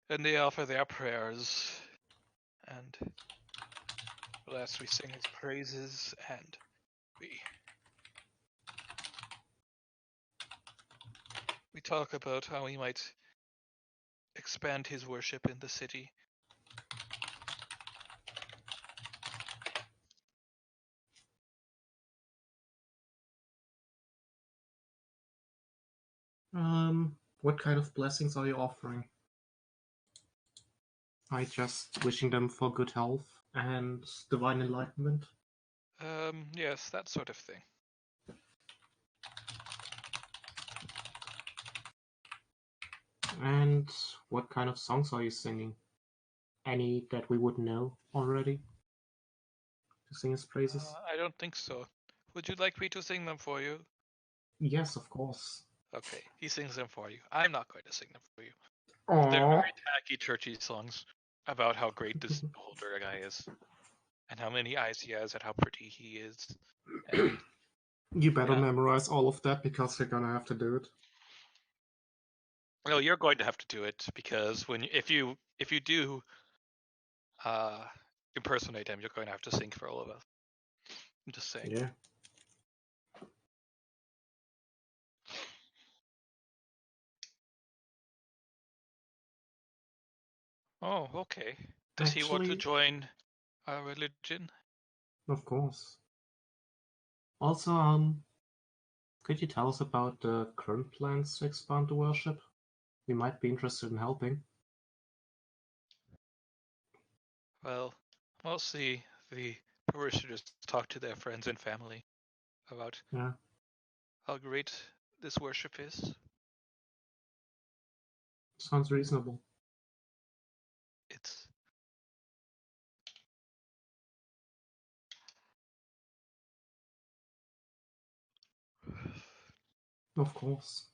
and they offer their prayers, and last we sing his praises, and we talk about how he might expand his worship in the city. What kind of blessings are you offering? I just wishing them for good health and divine enlightenment. Yes, that sort of thing. And what kind of songs are you singing? Any that we would know already to sing his praises? I don't think so. Would you like me to sing them for you? Yes, of course. Okay, he sings them for you. I'm not going to sing them for you. They're Aww. very tacky, churchy songs about how great this older guy is, and how many eyes he has, and how pretty he is, and You better yeah. memorize all of that because you're gonna have to do it. No, you're going to have to do it because if you do uh, impersonate him, you're going to have to sing for all of us. I'm just saying. Yeah. Oh, okay. Does he want to Actually, join our religion? of course. Also, could you tell us about the current plans to expand the worship? We might be interested in helping. Well, mostly the parishioners talk to their friends and family about Yeah, how great this worship is. sounds reasonable. It's Of course.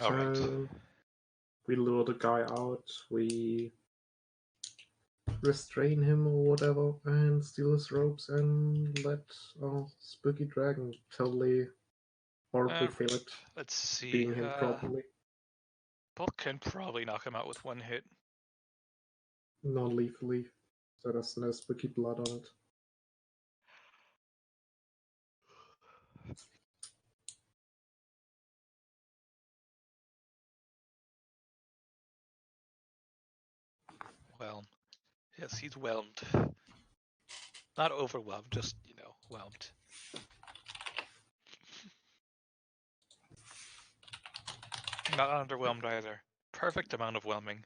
all right. So, we lure the guy out, we restrain him or whatever, and steal his robes and let our spooky dragon totally horribly Uh, fail it, let's see. being him properly. Bulk can probably knock him out with one hit. Non-lethally, so there's no spooky blood on it. Well, yes, he's whelmed. Not overwhelmed, just, whelmed. Not underwhelmed either. Perfect amount of whelming.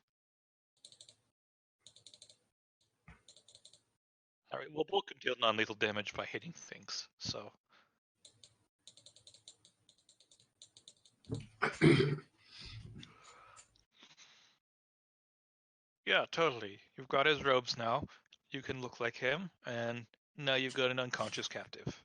Alright, well, Bulk can deal non-lethal damage by hitting things, so... Yeah, totally. You've got his robes now. You can look like him, and now you've got an unconscious captive.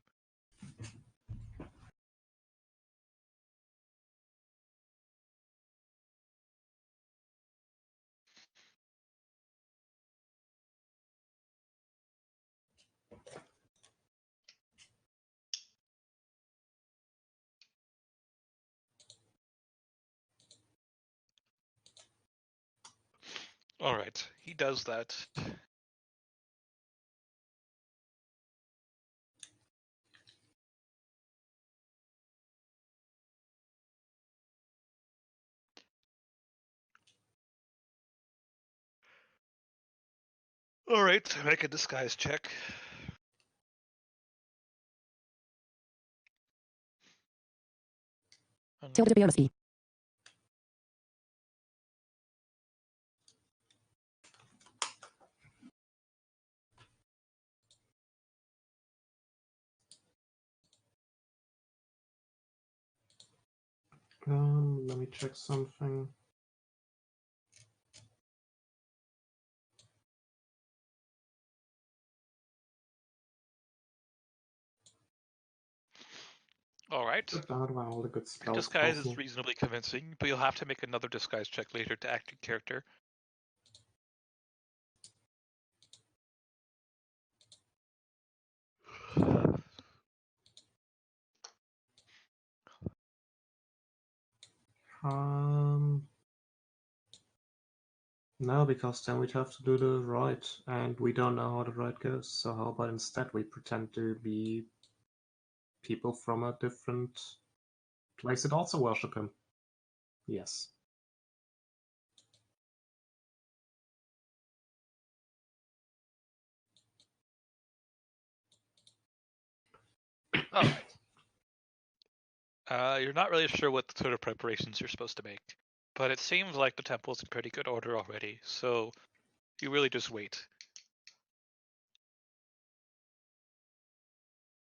Alright, he does that. Alright, make a disguise check. Tilde Bjørnski. Let me check something. Alright. About why all the good spells Disguise cost is me. reasonably convincing, but you'll have to make another disguise check later to act in character. No, because then we'd have to do the rite, and we don't know how the rite goes. So how about instead we pretend to be people from a different place that also worship him? Yes. Alright. You're not really sure what sort of preparations you're supposed to make, but it seems like the temple's in pretty good order already, so you really just wait.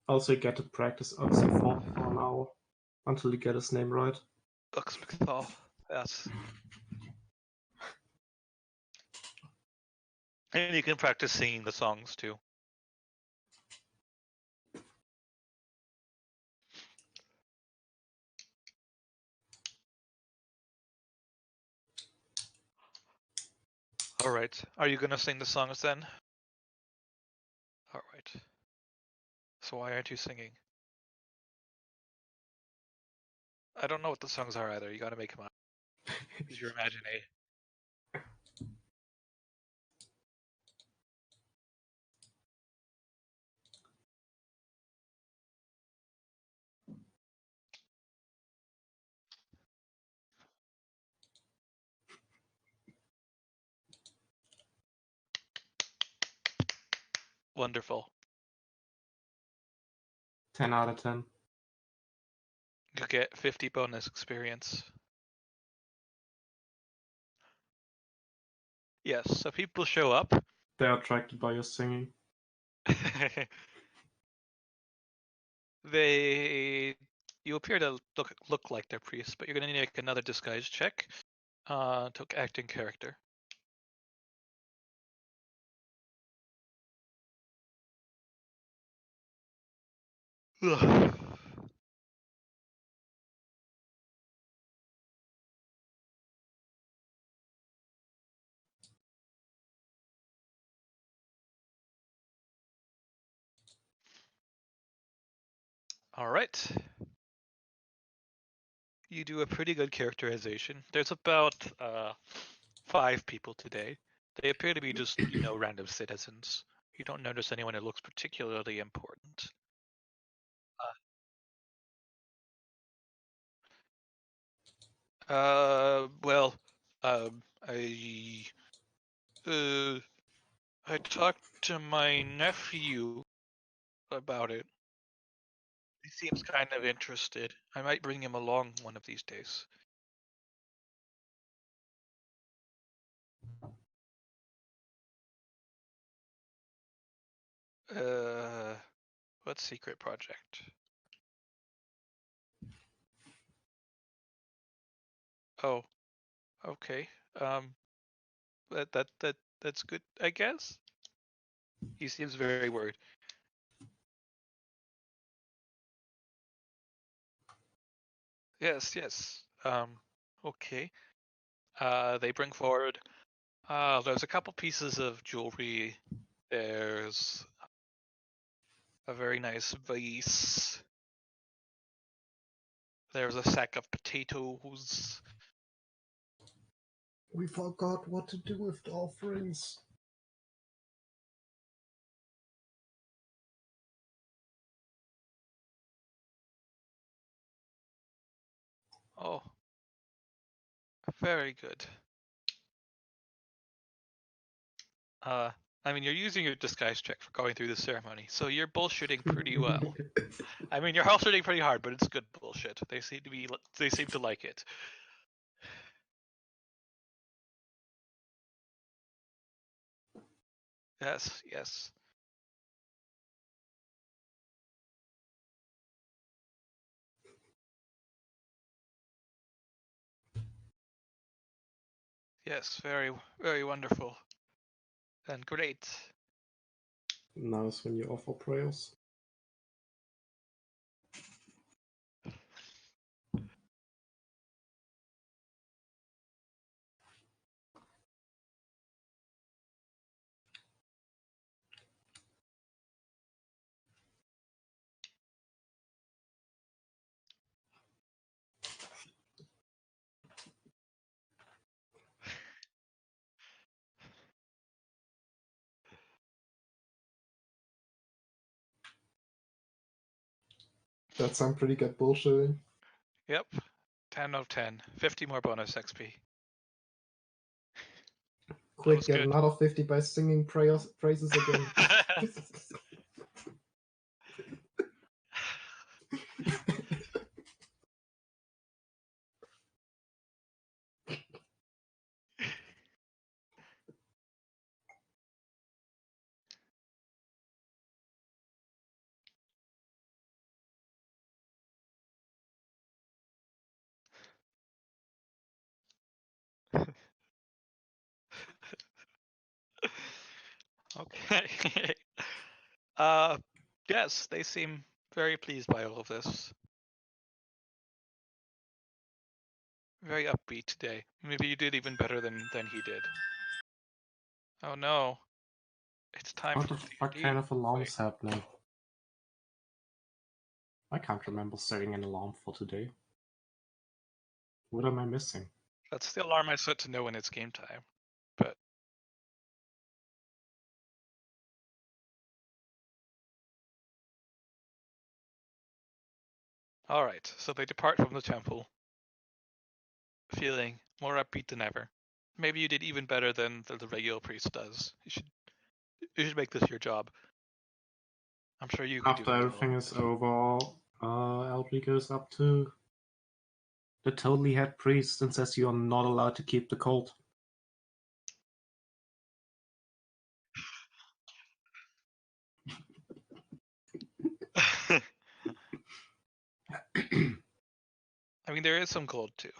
Also, you get to practice Oxenford for an hour until you get his name right. Uxmcthaw, yes. And you can practice singing the songs too. Alright, are you gonna sing the songs then? Alright. So why aren't you singing? I don't know what the songs are either, you gotta make them up. Use your imagination. Wonderful. 10 out of 10. You get 50 bonus experience. Yes, so people show up. They're attracted by your singing. You appear to look like they're priests, but you're gonna need to make another disguise check. To act in character. Ugh. All right. You do a pretty good characterization. There's about 5 people today. They appear to be just, random citizens. You don't notice anyone who looks particularly important. Well, um, I, uh, I talked to my nephew about it. He seems kind of interested. I might bring him along one of these days. Uh, what secret project? Oh, okay. Um, that's good, I guess. He seems very worried. Yes, yes. Okay. They bring forward. There's a couple pieces of jewelry. There's a very nice vase. There's a sack of potatoes. We forgot what to do with the offerings. Oh, very good. Uh, I mean, you're using your disguise check for going through the ceremony, so you're bullshitting pretty well. I mean, you're bullshitting pretty hard, but it's good bullshit. They seem to like it. Yes, yes. Yes, very, very wonderful. And great. Nice when you offer prayers. That sounds pretty good bullshitting. Yep. 10 out of 10. 50 more bonus XP. Quick, Was get good. another 50 by singing praises again. Okay. Yes, they seem very pleased by all of this. Very upbeat today. Maybe you did even better than he did. Oh no. It's time What for the fuck D&D. kind of alarm's happening? I can't remember setting an alarm for today. What am I missing? That's the alarm I set to know when it's game time. But alright, so they depart from the temple, feeling more upbeat than ever. Maybe you did even better than the regular priest does. You should make this your job. I'm sure you could After do it. everything is over, Elby goes up to the totally head priest and says you are not allowed to keep the cult. I mean, there is some gold too.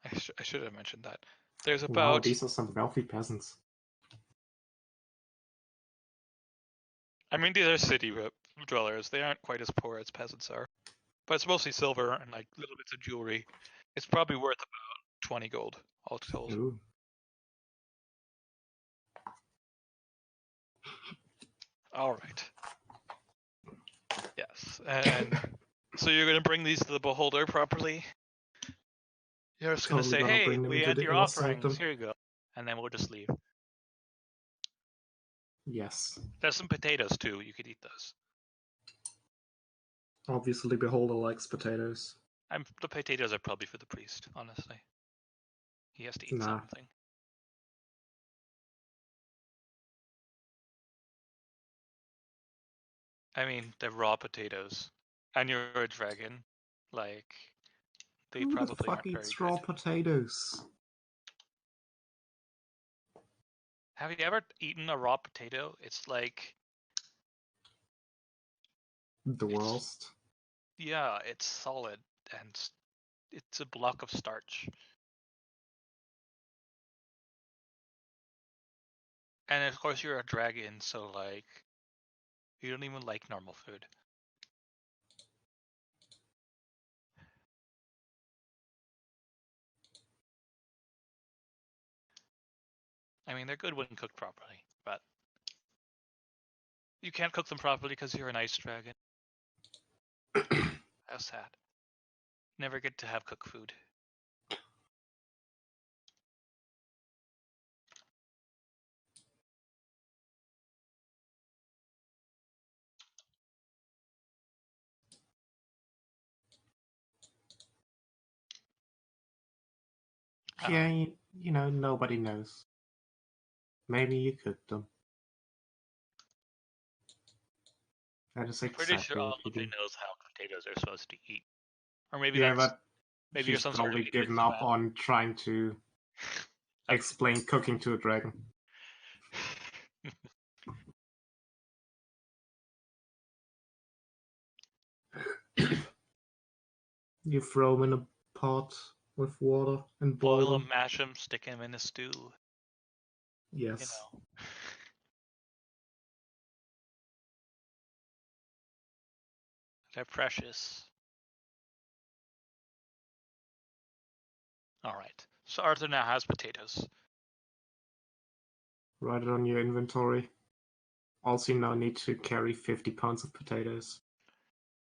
I should have mentioned that. There's Wow, about. these are some wealthy peasants. I mean, these are city dwellers. They aren't quite as poor as peasants are, but it's mostly silver and like little bits of jewelry. It's probably worth about 20 gold all told. Ooh. All right. Yes, and so you're gonna bring these to the beholder properly. You're just gonna say, Gonna "Hey, bring them we into had the your inner offerings. sanctum. Here you go," and then we'll just leave. Yes. There's some potatoes too. You could eat those. Obviously, Beholder likes potatoes. The potatoes are probably for the priest, honestly. He has to eat Nah. something. I mean, they're raw potatoes, and you're a dragon. Like, they Who the probably fuck aren't very eats raw good. potatoes? Have you ever eaten a raw potato? It's like The it's worst. yeah, it's solid and it's a block of starch. And of course, you're a dragon, so like you don't even like normal food. I mean, they're good when cooked properly, but you can't cook them properly because you're an ice dragon. How sad. Never get to have cooked food. Yeah, you know, nobody knows. Maybe you cooked them. That is I'm pretty sure exactly what you Olive do. knows how potatoes are supposed to eat. Or maybe Yeah, that's but maybe you're she's some sort of probably idiot given to up on trying to explain cooking to a dragon. You throw them in a pot with water and boil Boil them. them, mash them, stick them in a stew. You Yes. know. They're precious. Alright. So Arthur now has potatoes. Write it on your inventory. Also, you now need to carry 50 pounds of potatoes.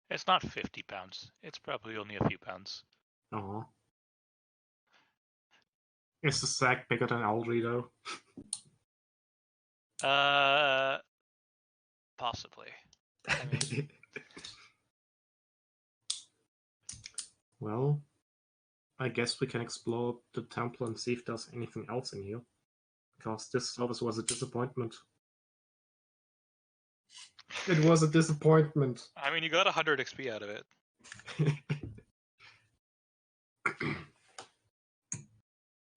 It's not 50 pounds. It's probably only a few pounds. Aw. Is the sack bigger than Aldry, though? Possibly. I mean, Well, I guess we can explore the temple and see if there's anything else in here. Because this service was a disappointment. It was a disappointment. you got 100 XP out of it.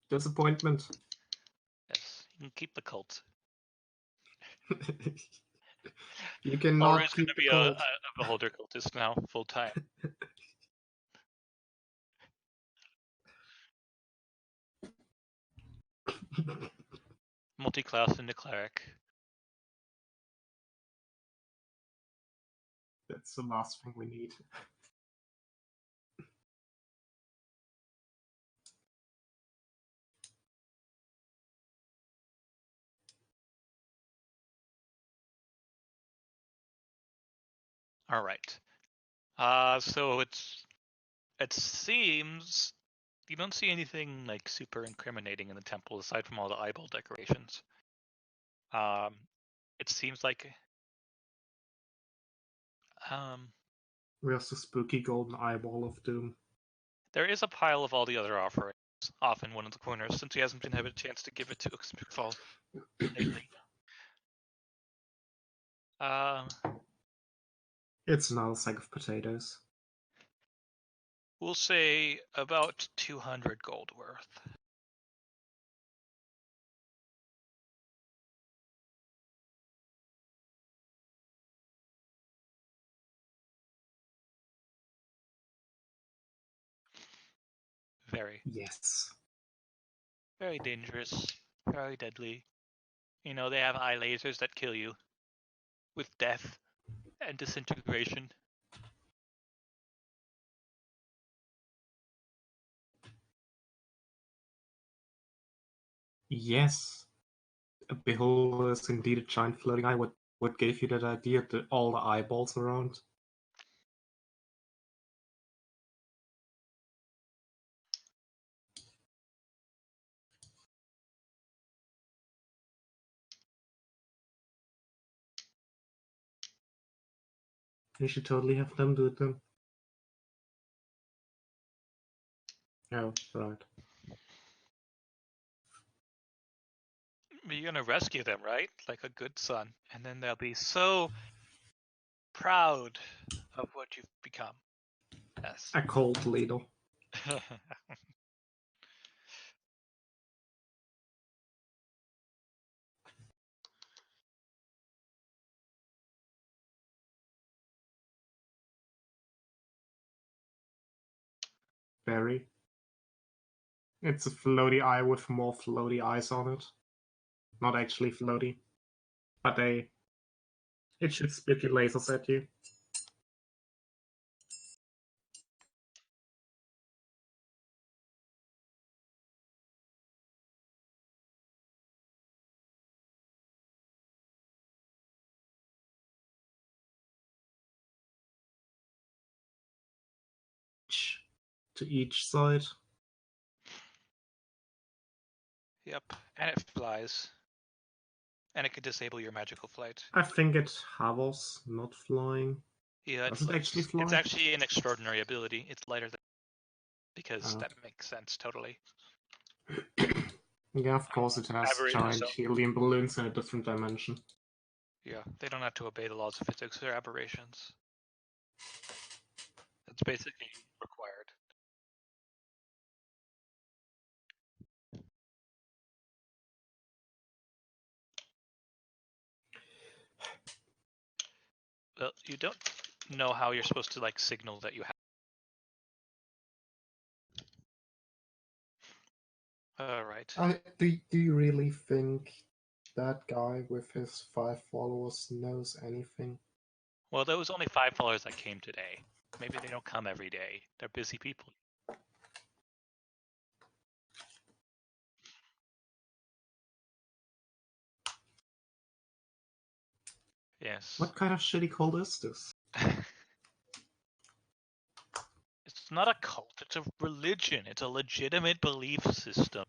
Disappointment. Yes, you can keep the cult. You Alright, cannot it's gonna keep the be cold. a beholder cultist now, full time. Multi-class into cleric. That's the last thing we need. Alright. So it seems you don't see anything like super incriminating in the temple aside from all the eyeball decorations. Um, it seems like Where's the spooky golden eyeball of doom? there is a pile of all the other offerings off in one of the corners since he hasn't been having a chance to give it to Xmigfall lately. Um, It's another sack of potatoes. We'll say about 200 gold worth. Very. Yes. Very dangerous. Very deadly. You know, they have eye lasers that kill you with death and disintegration. Yes. A beholder is indeed a giant floating eye. What gave you that idea? All the eyeballs around? You should totally have them do it then. Oh, right. You're gonna rescue them, right? Like a good son. And then they'll be so proud of what you've become. Yes. A cold leader. Very. It's a floaty eye with more floaty eyes on it. Not actually floaty. But it should spit your lasers at you. To each side. Yep. And it flies. And it can disable your magical flight. I think it hovers, not flying. Yeah, it Does it actually floats. It's fly? actually an extraordinary ability. It's lighter than because Oh. that makes sense totally. Yeah, of course it has Aberration giant zone. helium balloons in a different dimension. Yeah, they don't have to obey the laws of physics. They're aberrations. That's basically required. Well, you don't know how you're supposed to like signal that you have. All right. Do you really think that guy with his 5 followers knows anything? Well, there was only 5 followers that came today. Maybe they don't come every day. They're busy people. Yes. What kind of shitty cult is this? It's not a cult. It's a religion. It's a legitimate belief system.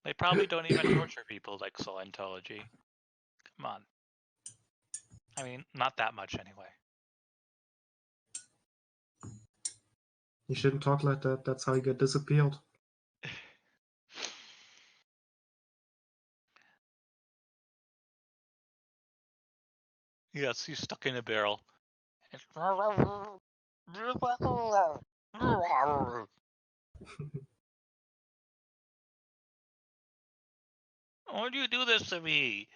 They probably don't even torture people like Scientology. Come on. I mean, not that much anyway. You shouldn't talk like that. That's how you get disappeared. Yes, he's stuck in a barrel. Why do you do this to me?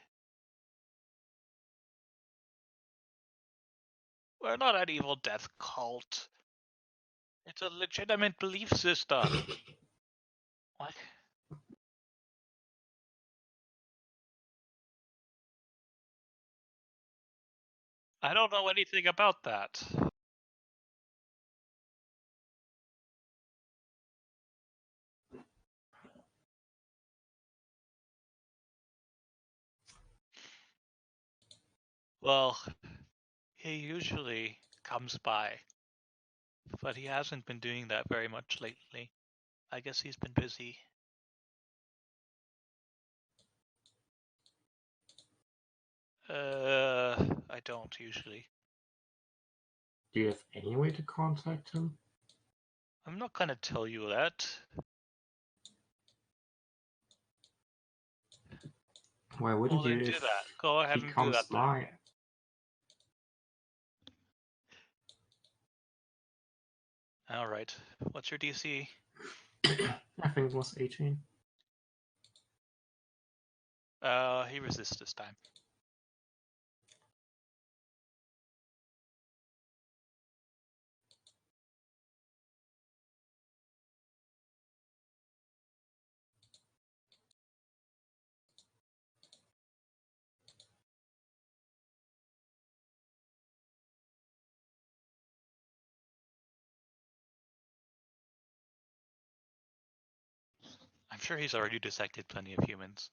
We're not an evil death cult. It's a legitimate belief system. What? I don't know anything about that. Well, he usually comes by, but he hasn't been doing that very much lately. I guess he's been busy. I don't usually. Do you have any way to contact him? I'm not gonna tell you that. Why wouldn't Well, you then do if that. Go ahead he and do comes that then. by? Alright. What's your DC? I think it was 18. He resists this time. I'm sure he's already dissected plenty of humans.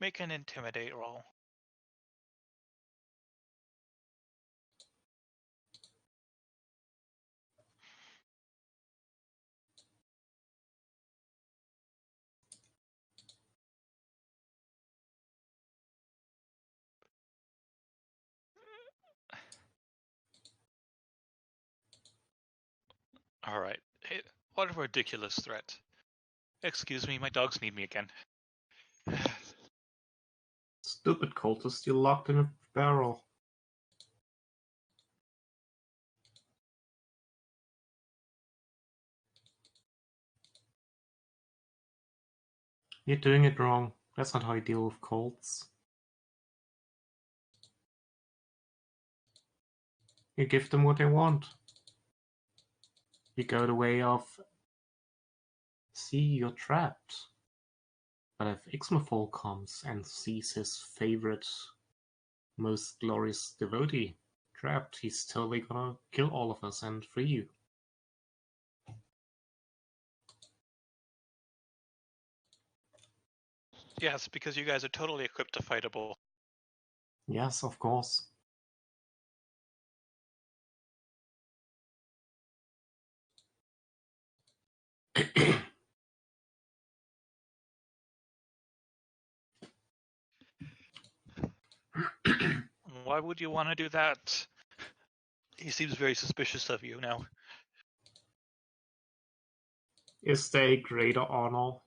Make an intimidate roll. Alright. Hey, what a ridiculous threat. Excuse me, my dogs need me again. Stupid cultist, you locked in a barrel. You're doing it wrong. That's not how you deal with cults. You give them what they want. You go the way of, see, you're trapped. But if Ixmafol comes and sees his favorite, most glorious devotee trapped, he's totally gonna kill all of us and free you. Yes, because you guys are totally equipped to fightable. Yes, of course. Why would you want to do that? He seems very suspicious of you now. Is there a greater honor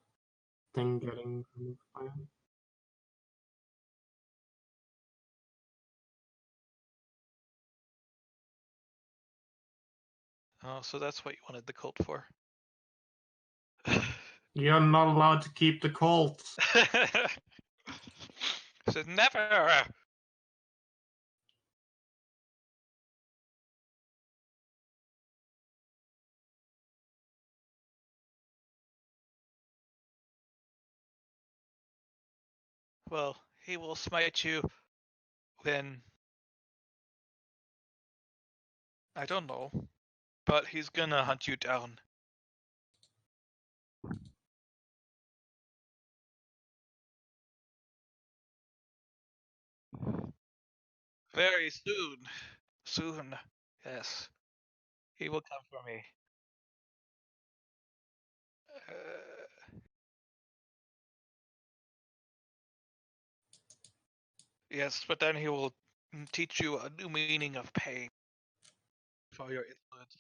than getting removed by him? Oh, so that's what you wanted the cult for. You're not allowed to keep the cult. Said never. Well, he will smite you when I don't know, but he's gonna hunt you down. Very soon. Soon. Yes. He will come for me. Yes, but then he will teach you a new meaning of pain for your influence.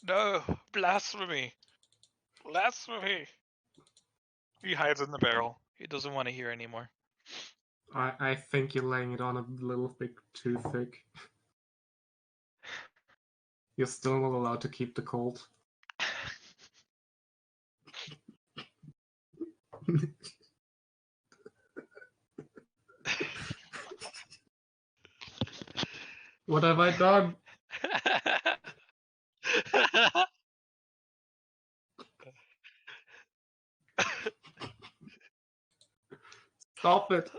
No, blasphemy! Blasphemy! He hides in the barrel. He doesn't want to hear anymore. I think you're laying it on a little bit too thick. You're still not allowed to keep the cult. What have I done? Stop it.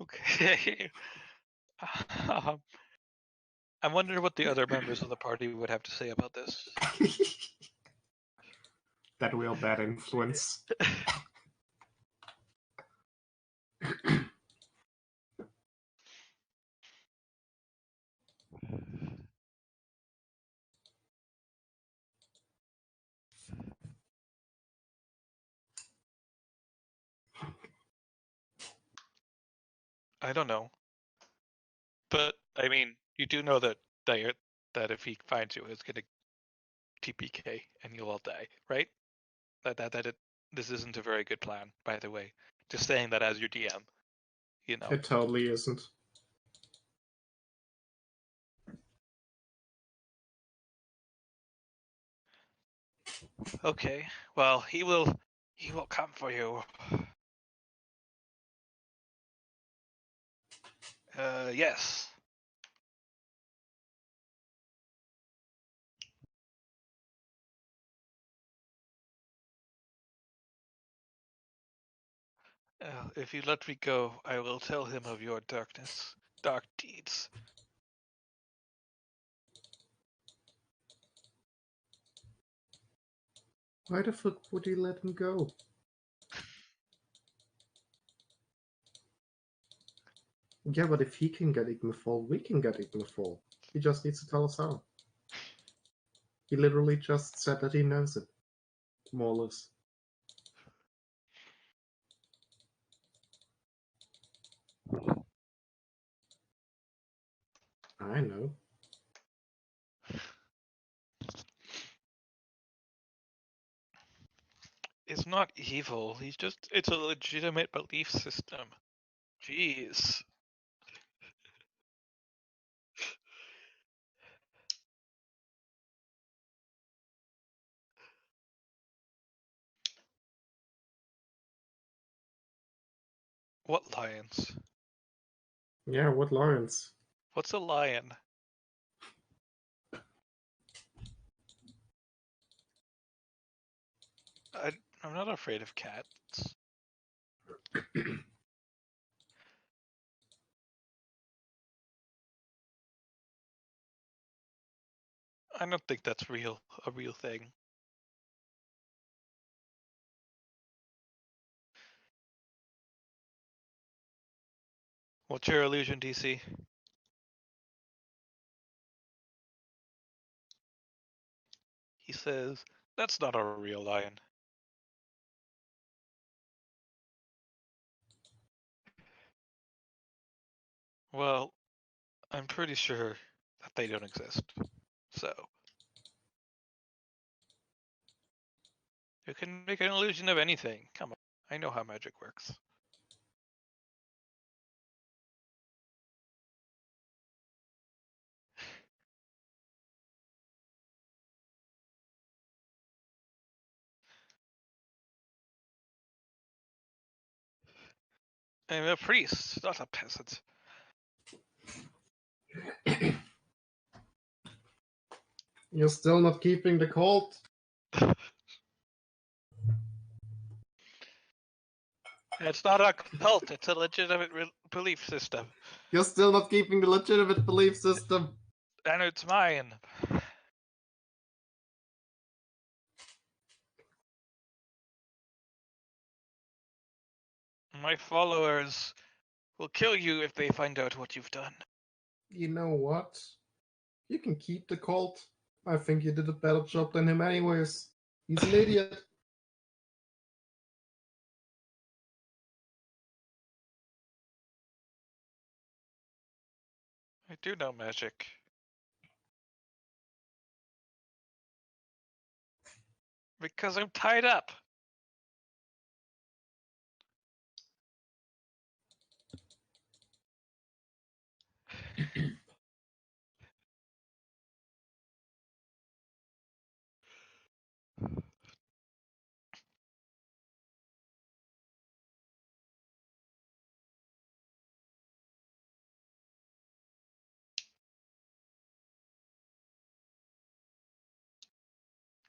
Okay. I wonder what the other members of the party would have to say about this. That real bad influence. I don't know. But, I mean, you do know that if he finds you, it's gonna TPK and you'll all die, right? This isn't a very good plan, by the way. Just saying that as your DM, you know. It totally isn't. Okay, well, he will come for you. Yes. If you let me go, I will tell him of your dark deeds. Why the fuck would he let him go? Yeah, but if he can get Igmafall, we can get Igmafall. He just needs to tell us how. He literally just said that he knows it. More or less. I know. It's not evil. It's a legitimate belief system. Jeez. What lions? Yeah, what lions? What's a lion? I'm not afraid of cats. I don't think that's a real thing. What's your illusion, DC? He says, that's not a real lion. Well, I'm pretty sure that they don't exist. So, you can make an illusion of anything. Come on, I know how magic works. I'm a priest, not a peasant. You're still not keeping the cult? It's not a cult, it's a legitimate belief system. You're still not keeping the legitimate belief system. And it's mine. My followers will kill you if they find out what you've done. You know what? You can keep the cult. I think you did a better job than him anyways. He's an idiot. I do know magic. Because I'm tied up.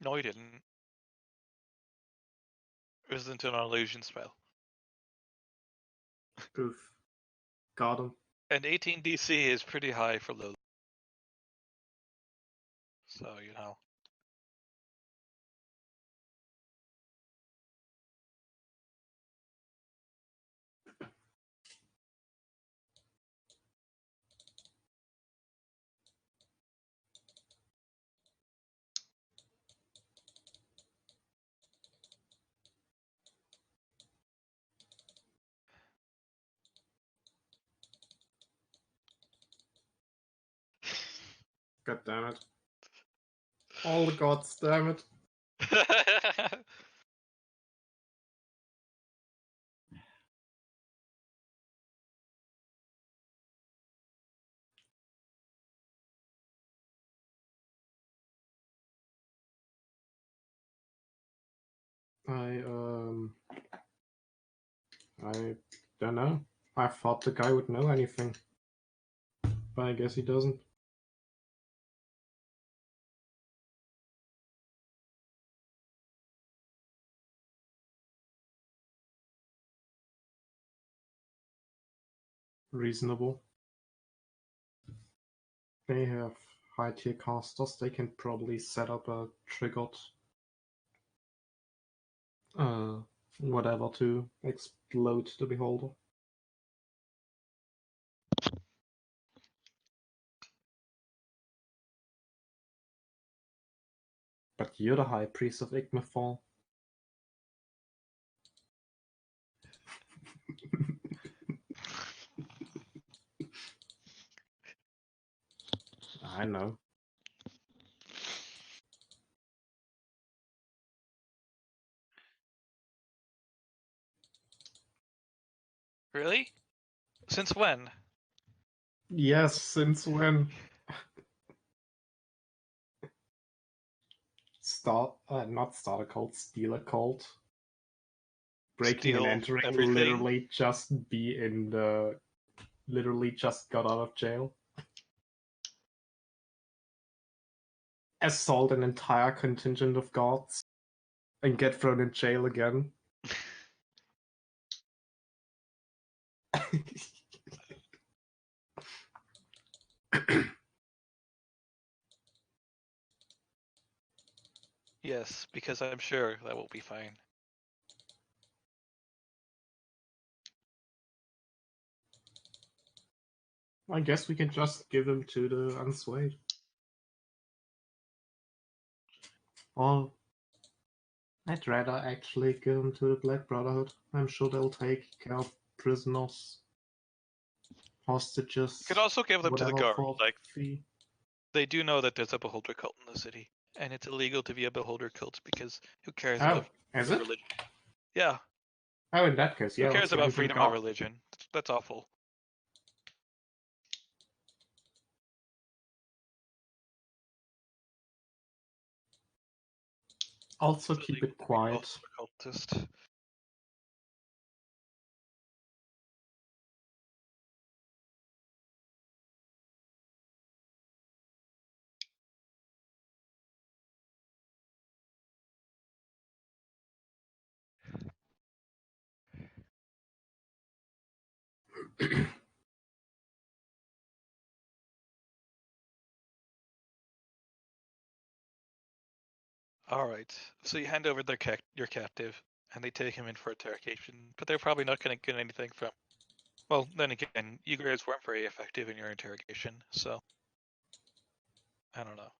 No, he didn't. It wasn't an illusion spell. Oof. Got him. And 18 DC is pretty high for low. So, you know. God damn it. All the gods, damn it. I don't know. I thought the guy would know anything. But I guess he doesn't. Reasonable. They have high tier casters, they can probably set up a triggered whatever to explode the beholder. But you're the high priest of Igmithal. I know. Really? Since when? Yes, since when? Not start a cult, steal a cult. Breaking and Steal entering, everything? literally just literally just got out of jail. Assault an entire contingent of guards and get thrown in jail again. Yes, because I'm sure that will be fine. I guess we can just give him to the Unswayed. Or I'd rather actually give him to the Black Brotherhood. I'm sure they'll take care of prisoners, hostages, You could also give them to the whatever guard. for Like, fee. they do know that there's a beholder cult in the city, and it's illegal to be a beholder cult because who cares Oh, about is it? religion? Yeah. Oh, in that case, yeah, Who let's cares give him about to the freedom of guard. religion? That's awful. Also, It's keep illegal it to be a quiet. cultist. All right. So you hand over your captive, and they take him in for interrogation. But they're probably not going to get anything from. Well, then again, you guys weren't very effective in your interrogation, so I don't know.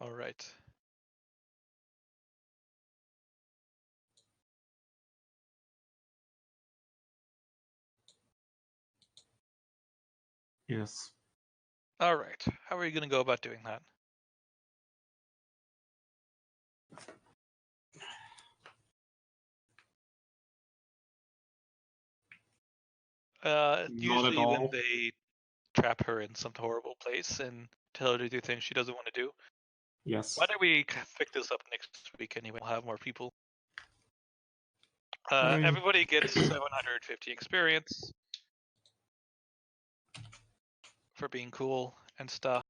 All right. Yes. All right. How are you going to go about doing that? Not at Usually when all. they trap her in some horrible place and tell her to do things she doesn't want to do. Yes. Why don't we pick this up next week anyway? We'll have more people. I mean, Everybody gets 750 experience for being cool and stuff.